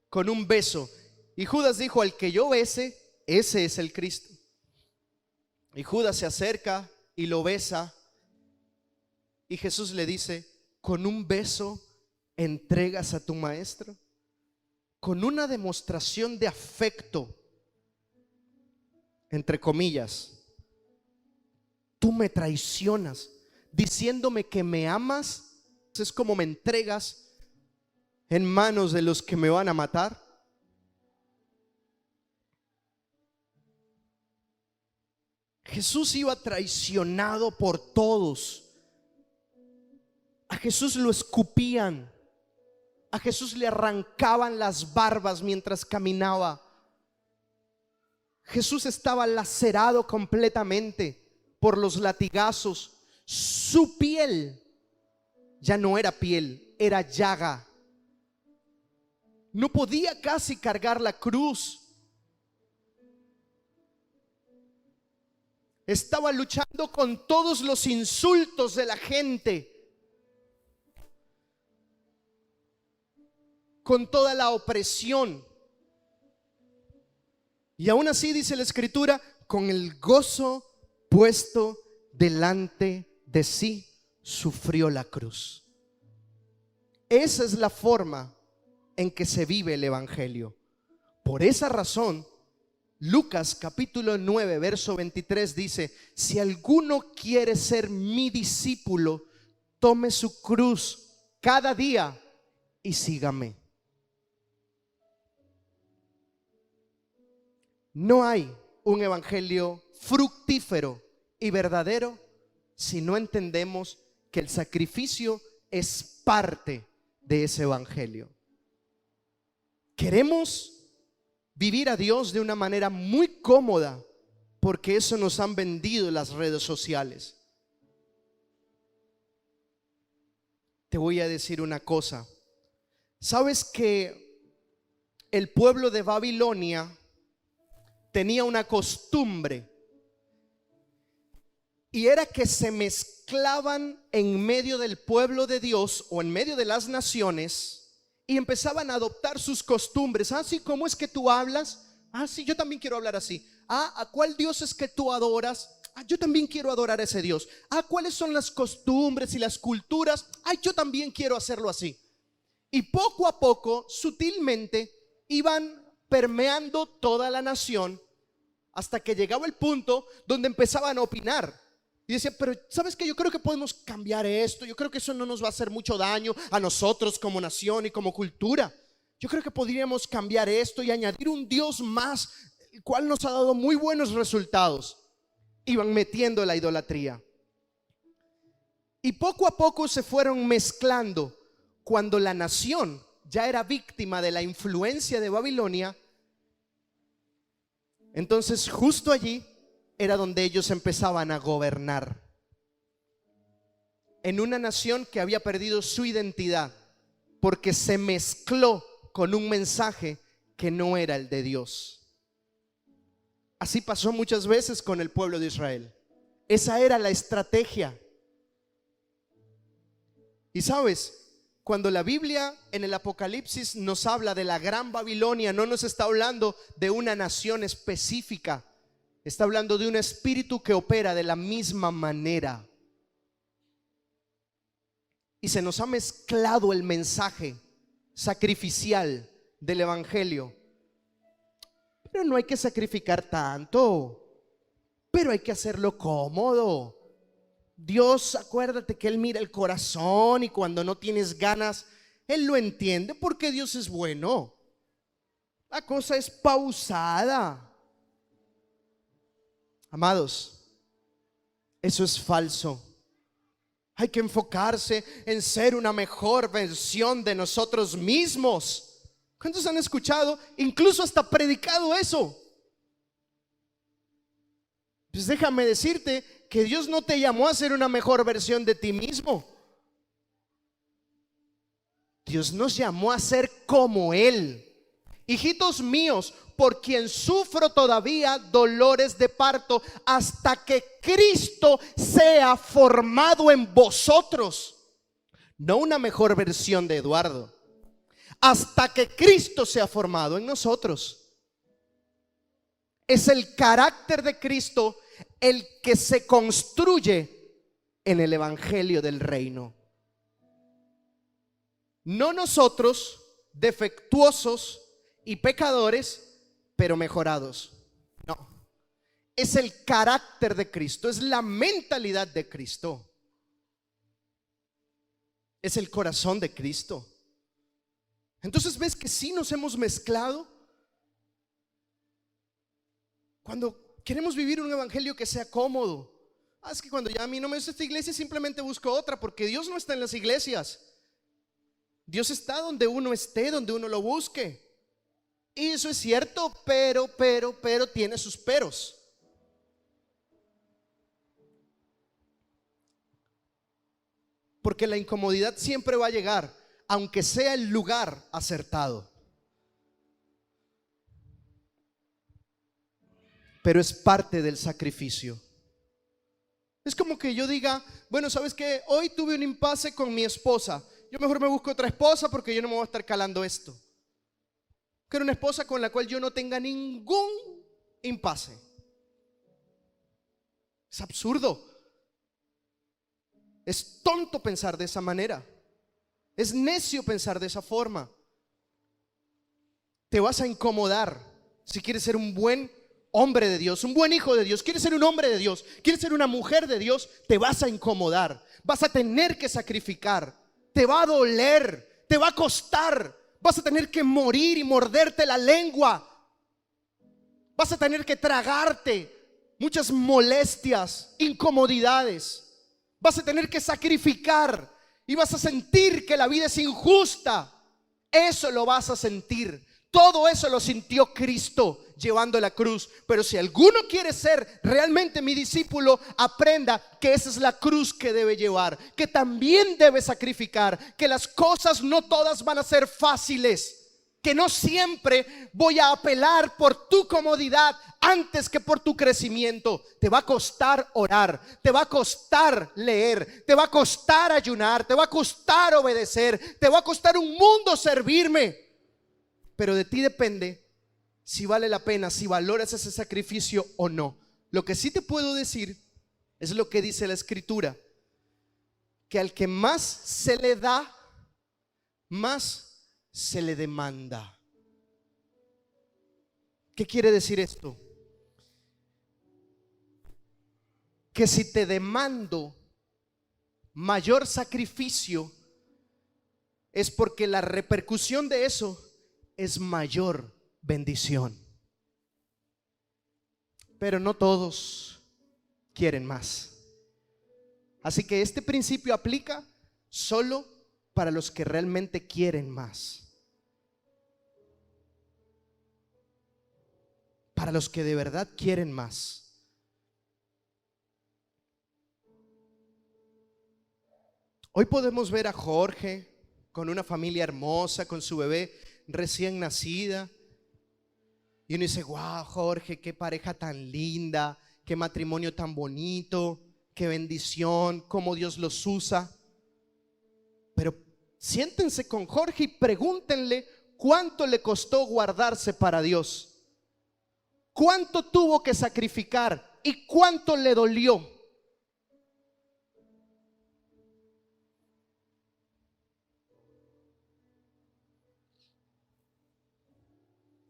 con un beso. Y Judas dijo, al que yo bese, ese es el Cristo. Y Judas se acerca y lo besa. Y Jesús le dice, ¿con un beso entregas a tu maestro? con una demostración de afecto, entre comillas, tú me traicionas diciéndome que me amas, es como me entregas en manos de los que me van a matar. Jesús iba traicionado por todos. A Jesús lo escupían, a Jesús le arrancaban las barbas mientras caminaba. Jesús estaba lacerado completamente por los latigazos. Su piel ya no era piel, era llaga. No podía casi cargar la cruz. Estaba luchando con todos los insultos de la gente, con toda la opresión. Y aún así, dice la Escritura, con el gozo puesto delante de sí, sufrió la cruz. Esa es la forma en que se vive el Evangelio. Por esa razón, Lucas capítulo 9, verso 23 dice: si alguno quiere ser mi discípulo, tome su cruz cada día y sígame. No hay un evangelio fructífero y verdadero si no entendemos que el sacrificio es parte de ese evangelio. Queremos vivir a Dios de una manera muy cómoda, porque eso nos han vendido las redes sociales. Te voy a decir una cosa. ¿Sabes que el pueblo de Babilonia tenía una costumbre? Y era que se mezclaban en medio del pueblo de Dios o en medio de las naciones y empezaban a adoptar sus costumbres. Ah, sí, ¿cómo es que tú hablas? Ah, sí, yo también quiero hablar así. Ah, ¿a cuál Dios es que tú adoras? Ah, yo también quiero adorar a ese Dios. Ah, ¿cuáles son las costumbres y las culturas? Ah, yo también quiero hacerlo así. Y poco a poco, sutilmente, iban permeando toda la nación hasta que llegaba el punto donde empezaban a opinar. Y decían, pero ¿sabes qué? Yo creo que podemos cambiar esto. Yo creo que eso no nos va a hacer mucho daño a nosotros como nación y como cultura. Yo creo que podríamos cambiar esto y añadir un Dios más, el cual nos ha dado muy buenos resultados. Iban metiendo la idolatría. Y poco a poco se fueron mezclando. Cuando la nación ya era víctima de la influencia de Babilonia, entonces justo allí era donde ellos empezaban a gobernar. En una nación que había perdido su identidad porque se mezcló con un mensaje que no era el de Dios. Así pasó muchas veces con el pueblo de Israel. Esa era la estrategia. Y sabes, cuando la Biblia en el Apocalipsis nos habla de la gran Babilonia, no nos está hablando de una nación específica. Está hablando de un espíritu que opera de la misma manera. Y se nos ha mezclado el mensaje sacrificial del evangelio. Pero no hay que sacrificar tanto, pero hay que hacerlo cómodo. Dios, acuérdate que Él mira el corazón y cuando no tienes ganas, Él lo entiende porque Dios es bueno. La cosa es pausada. Amados, eso es falso. Hay que enfocarse en ser una mejor versión de nosotros mismos. ¿Cuántos han escuchado, incluso hasta predicado eso? Pues déjame decirte que Dios no te llamó a ser una mejor versión de ti mismo. Dios nos llamó a ser como Él. Hijitos míos, por quien sufro todavía dolores de parto, hasta que Cristo sea formado en vosotros. No una mejor versión de Eduardo. Hasta que Cristo sea formado en nosotros. Es el carácter de Cristo el que se construye en el evangelio del reino. No nosotros, defectuosos, y pecadores, pero mejorados. No. Es el carácter de Cristo, es la mentalidad de Cristo. Es el corazón de Cristo. Entonces ves que sí nos hemos mezclado. Cuando queremos vivir un evangelio que sea cómodo. Es que cuando ya a mí no me gusta esta iglesia, simplemente busco otra, porque Dios no está en las iglesias. Dios está donde uno esté, donde uno lo busque. Y eso es cierto, pero tiene sus peros. Porque la incomodidad siempre va a llegar, aunque sea el lugar acertado. Pero es parte del sacrificio. Es como que yo diga, bueno, ¿sabes qué? Hoy tuve un impasse con mi esposa. Yo mejor me busco otra esposa porque yo no me voy a estar calando esto. Quiero una esposa con la cual yo no tenga ningún impasse. Es absurdo. Es tonto pensar de esa manera. Es necio pensar de esa forma. Te vas a incomodar si quieres ser un buen hombre de Dios, un buen hijo de Dios. Quieres ser un hombre de Dios, quieres ser una mujer de Dios, te vas a incomodar. Vas a tener que sacrificar. Te va a doler, te va a costar. Vas a tener que morir y morderte la lengua. Vas a tener que tragarte muchas molestias, incomodidades. Vas a tener que sacrificar y vas a sentir que la vida es injusta. Eso lo vas a sentir. Todo eso lo sintió Cristo llevando la cruz. Pero si alguno quiere ser realmente mi discípulo, aprenda que esa es la cruz que debe llevar, que también debe sacrificar, que las cosas no todas van a ser fáciles, que no siempre voy a apelar por tu comodidad antes que por tu crecimiento. Te va a costar orar, te va a costar leer, te va a costar ayunar, te va a costar obedecer, te va a costar un mundo servirme. Pero de ti depende si vale la pena, si valoras ese sacrificio o no. Lo que sí te puedo decir es lo que dice la Escritura, que al que más se le da, más se le demanda. ¿Qué quiere decir esto? Que si te demando mayor sacrificio, es porque la repercusión de eso es mayor bendición. Pero no todos quieren más. Así que este principio aplica solo para los que realmente quieren más. Para los que de verdad quieren más. Hoy podemos ver a Jorge con una familia hermosa, con su bebé recién nacida, y uno dice: wow, Jorge, qué pareja tan linda, qué matrimonio tan bonito, qué bendición, cómo Dios los usa. Pero siéntense con Jorge y pregúntenle cuánto le costó guardarse para Dios, cuánto tuvo que sacrificar y cuánto le dolió.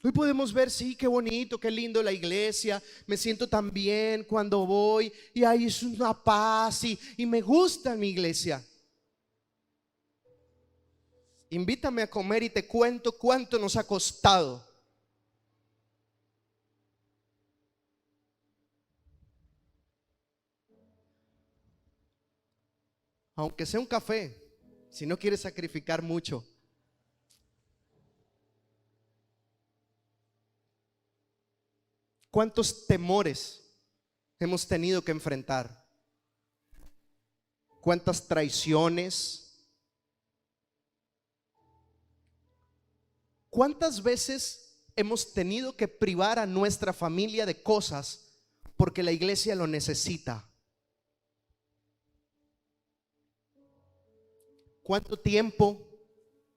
Hoy podemos ver, sí, qué bonito, qué lindo la iglesia, me siento tan bien cuando voy y ahí es una paz y me gusta mi iglesia. Invítame a comer y te cuento cuánto nos ha costado. Aunque sea un café, si no quieres sacrificar mucho. ¿Cuántos temores hemos tenido que enfrentar? ¿Cuántas traiciones? ¿Cuántas veces hemos tenido que privar a nuestra familia de cosas porque la iglesia lo necesita? ¿Cuánto tiempo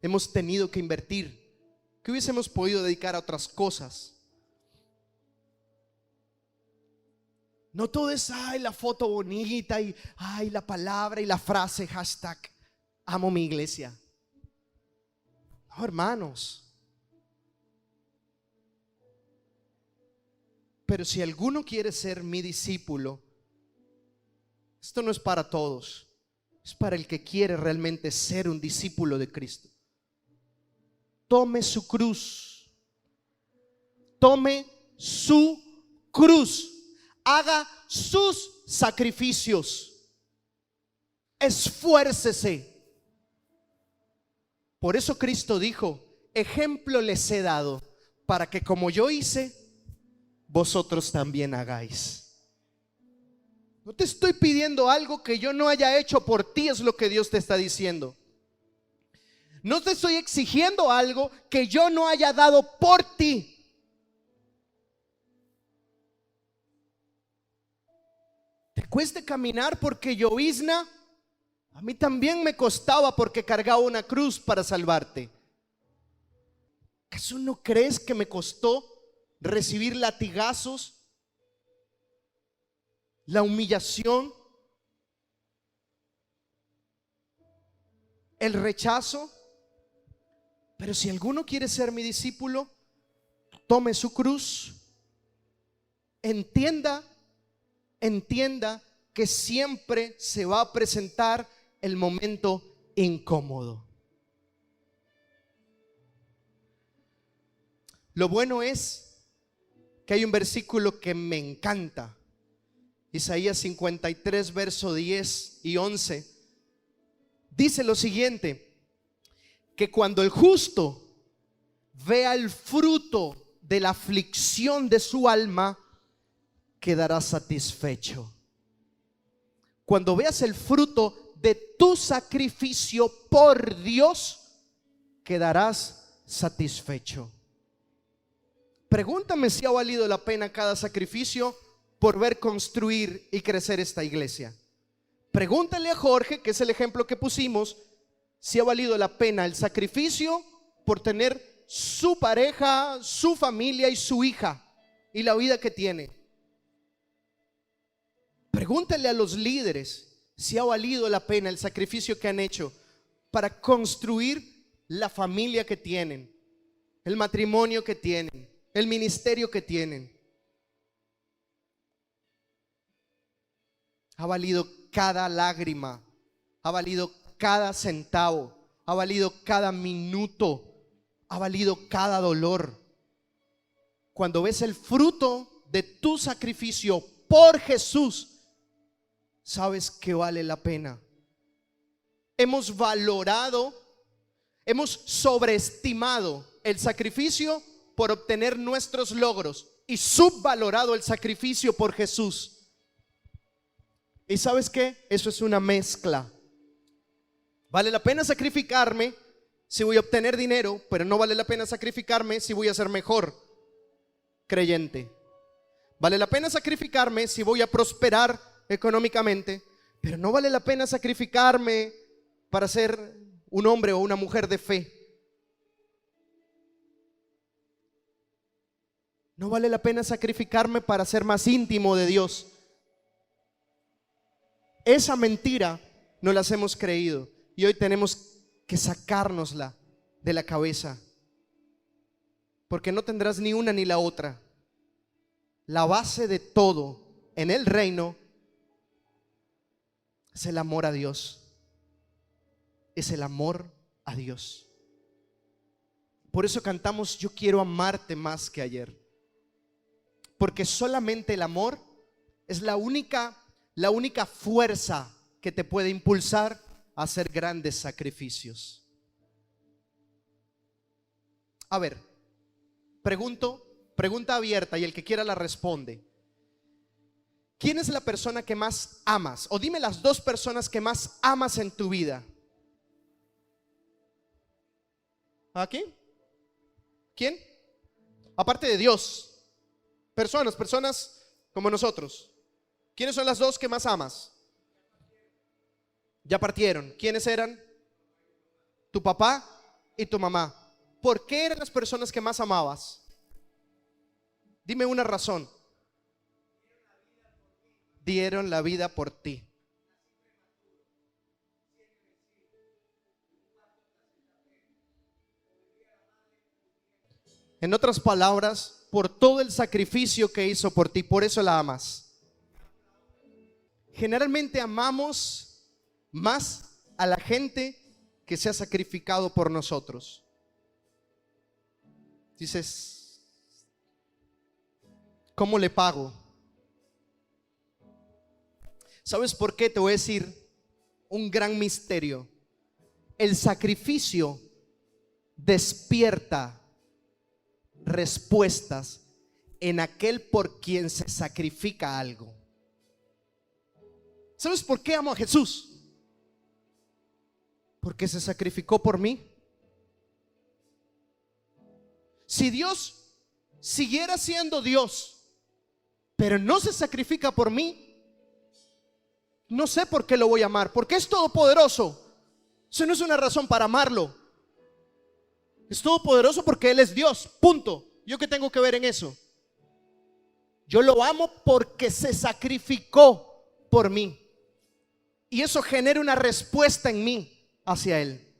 hemos tenido que invertir que hubiésemos podido dedicar a otras cosas? No todo es, ay, la foto bonita y, ay, la palabra y la frase, hashtag, amo mi iglesia. No, hermanos. Pero si alguno quiere ser mi discípulo, esto no es para todos, es para el que quiere realmente ser un discípulo de Cristo. Tome su cruz, tome su cruz, haga sus sacrificios, esfuércese. Por eso Cristo dijo: ejemplo les he dado, para que como yo hice, vosotros también hagáis. No te estoy pidiendo algo que yo no haya hecho por ti, es lo que Dios te está diciendo. No te estoy exigiendo algo que yo no haya dado por ti. ¿Te cuesta caminar porque llovizna? A mí también me costaba, porque cargaba una cruz para salvarte. ¿Acaso no crees que me costó recibir latigazos, la humillación, el rechazo? Pero si alguno quiere ser mi discípulo, tome su cruz. Entienda que siempre se va a presentar el momento incómodo. Lo bueno es que hay un versículo que me encanta. Isaías 53, verso 10 y 11. Dice lo siguiente: que cuando el justo vea el fruto de la aflicción de su alma, quedará satisfecho. Cuando veas el fruto de tu sacrificio por Dios, quedarás satisfecho. Pregúntame si ha valido la pena cada sacrificio por ver construir y crecer esta iglesia. Pregúntale a Jorge, que es el ejemplo que pusimos, si ha valido la pena el sacrificio por tener su pareja, su familia y su hija y la vida que tiene. Pregúntale a los líderes si ha valido la pena el sacrificio que han hecho para construir la familia que tienen, el matrimonio que tienen, el ministerio que tienen. Ha valido cada lágrima, ha valido cada centavo, ha valido cada minuto, ha valido cada dolor. Cuando ves el fruto de tu sacrificio por Jesús, sabes que vale la pena. Hemos valorado, hemos sobreestimado el sacrificio por obtener nuestros logros y subvalorado el sacrificio por Jesús. ¿Y sabes qué? Eso es una mezcla. Vale la pena sacrificarme si voy a obtener dinero, pero no vale la pena sacrificarme si voy a ser mejor creyente. Vale la pena sacrificarme si voy a prosperar económicamente, pero no vale la pena sacrificarme para ser un hombre o una mujer de fe. No vale la pena sacrificarme para ser más íntimo de Dios. Esa mentira no las hemos creído y hoy tenemos que sacárnosla de la cabeza, porque no tendrás ni una ni la otra. La base de todo en el reino es el amor a Dios. Es el amor a Dios. Por eso cantamos: yo quiero amarte más que ayer. Porque solamente el amor es la única fuerza que te puede impulsar a hacer grandes sacrificios. A ver, pregunta abierta, y el que quiera la responde. ¿Quién es la persona que más amas? O dime las dos personas que más amas en tu vida. ¿Aquí? ¿Quién? Aparte de Dios. Personas como nosotros. ¿Quiénes son las dos que más amas? Ya partieron. ¿Quiénes eran? Tu papá y tu mamá. ¿Por qué eran las personas que más amabas? Dime una razón. Dieron la vida por ti. En otras palabras, por todo el sacrificio que hizo por ti, por eso la amas. Generalmente amamos más a la gente que se ha sacrificado por nosotros. Dices, ¿cómo le pago? ¿Sabes por qué? Te voy a decir un gran misterio. El sacrificio despierta respuestas en aquel por quien se sacrifica algo. ¿Sabes por qué amo a Jesús? Porque se sacrificó por mí. Si Dios siguiera siendo Dios, pero no se sacrifica por mí, no sé por qué lo voy a amar. Porque es todopoderoso. Eso no es una razón para amarlo. Es todopoderoso porque Él es Dios, punto. ¿Yo qué tengo que ver en eso? Yo lo amo porque se sacrificó por mí. Y eso genera una respuesta en mí hacia Él.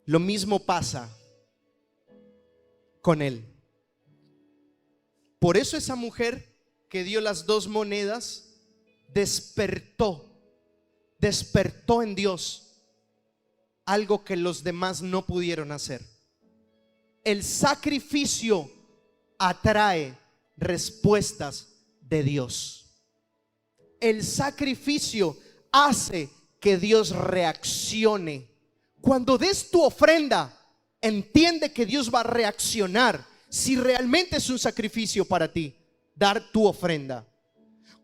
Lo mismo pasa con Él. Por eso esa mujer que dio las 2 monedas despertó en Dios algo que los demás no pudieron hacer. El sacrificio atrae respuestas de Dios. El sacrificio hace que Dios reaccione. Cuando des tu ofrenda, entiende que Dios va a reaccionar si realmente es un sacrificio para ti dar tu ofrenda.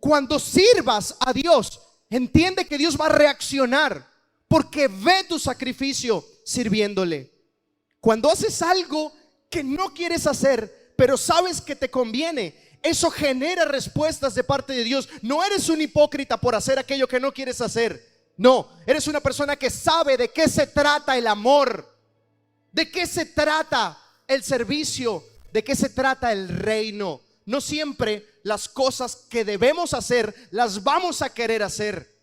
Cuando sirvas a Dios, entiende que Dios va a reaccionar porque ve tu sacrificio sirviéndole. Cuando haces algo que no quieres hacer, pero sabes que te conviene, eso genera respuestas de parte de Dios. No eres un hipócrita por hacer aquello que no quieres hacer. No, eres una persona que sabe de qué se trata el amor, de qué se trata el servicio, de qué se trata el reino. No siempre las cosas que debemos hacer las vamos a querer hacer,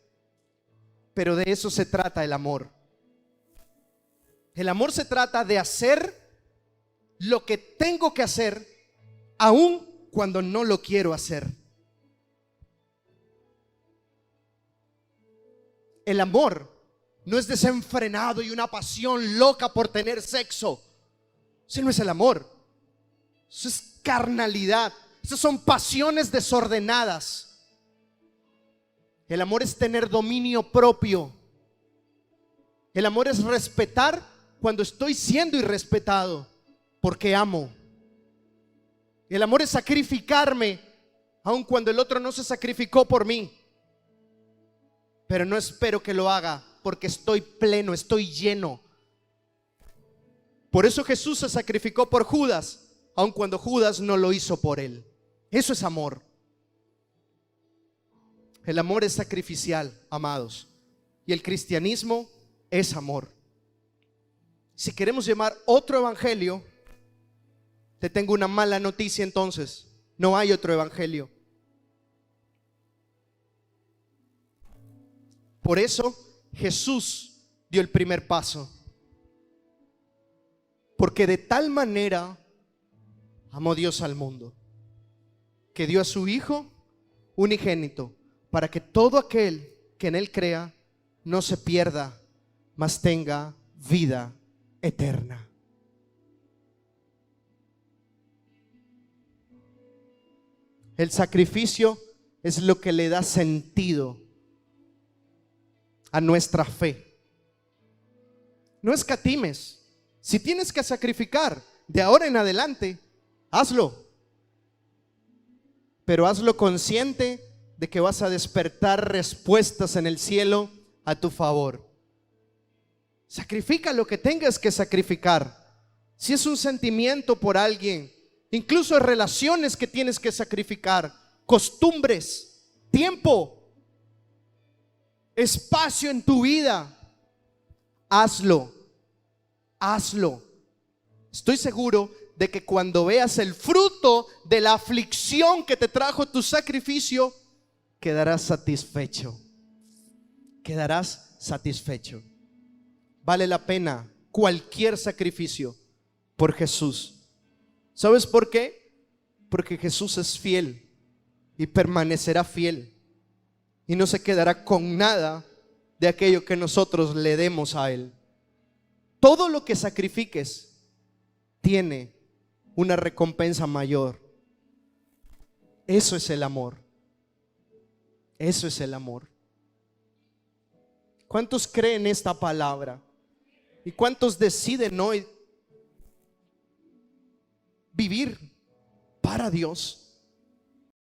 pero de eso se trata el amor. El amor se trata de hacer lo que tengo que hacer, aun cuando no lo quiero hacer. El amor no es desenfrenado y una pasión loca por tener sexo. Ese no es el amor. Eso es carnalidad. Esas son pasiones desordenadas. El amor es tener dominio propio. El amor es respetar cuando estoy siendo irrespetado, porque amo. El amor es sacrificarme aun cuando el otro no se sacrificó por mí, pero no espero que lo haga porque estoy pleno, estoy lleno. Por eso Jesús se sacrificó por Judas, aun cuando Judas no lo hizo por él. Eso es amor. El amor es sacrificial, amados, y el cristianismo es amor. Si queremos llamar otro evangelio, te tengo una mala noticia entonces. No hay otro evangelio. Por eso Jesús dio el primer paso. Porque de tal manera amó Dios al mundo, que dio a su Hijo unigénito, para que todo aquel que en Él crea no se pierda, mas tenga vida eterna. El sacrificio es lo que le da sentido a nuestra fe. No escatimes. Si tienes que sacrificar de ahora en adelante, hazlo. Pero hazlo consciente de que vas a despertar respuestas en el cielo a tu favor. Sacrifica lo que tengas que sacrificar. Si es un sentimiento por alguien, incluso relaciones que tienes que sacrificar, costumbres, tiempo, espacio en tu vida, hazlo. Hazlo. Estoy seguro de que cuando veas el fruto de la aflicción que te trajo tu sacrificio, quedarás satisfecho. Quedarás satisfecho. Vale la pena cualquier sacrificio por Jesús. ¿Sabes por qué? Porque Jesús es fiel y permanecerá fiel y no se quedará con nada de aquello que nosotros le demos a Él. Todo lo que sacrifiques tiene una recompensa mayor. Eso es el amor. Eso es el amor. ¿Cuántos creen esta palabra? ¿Y cuántos deciden hoy vivir para Dios?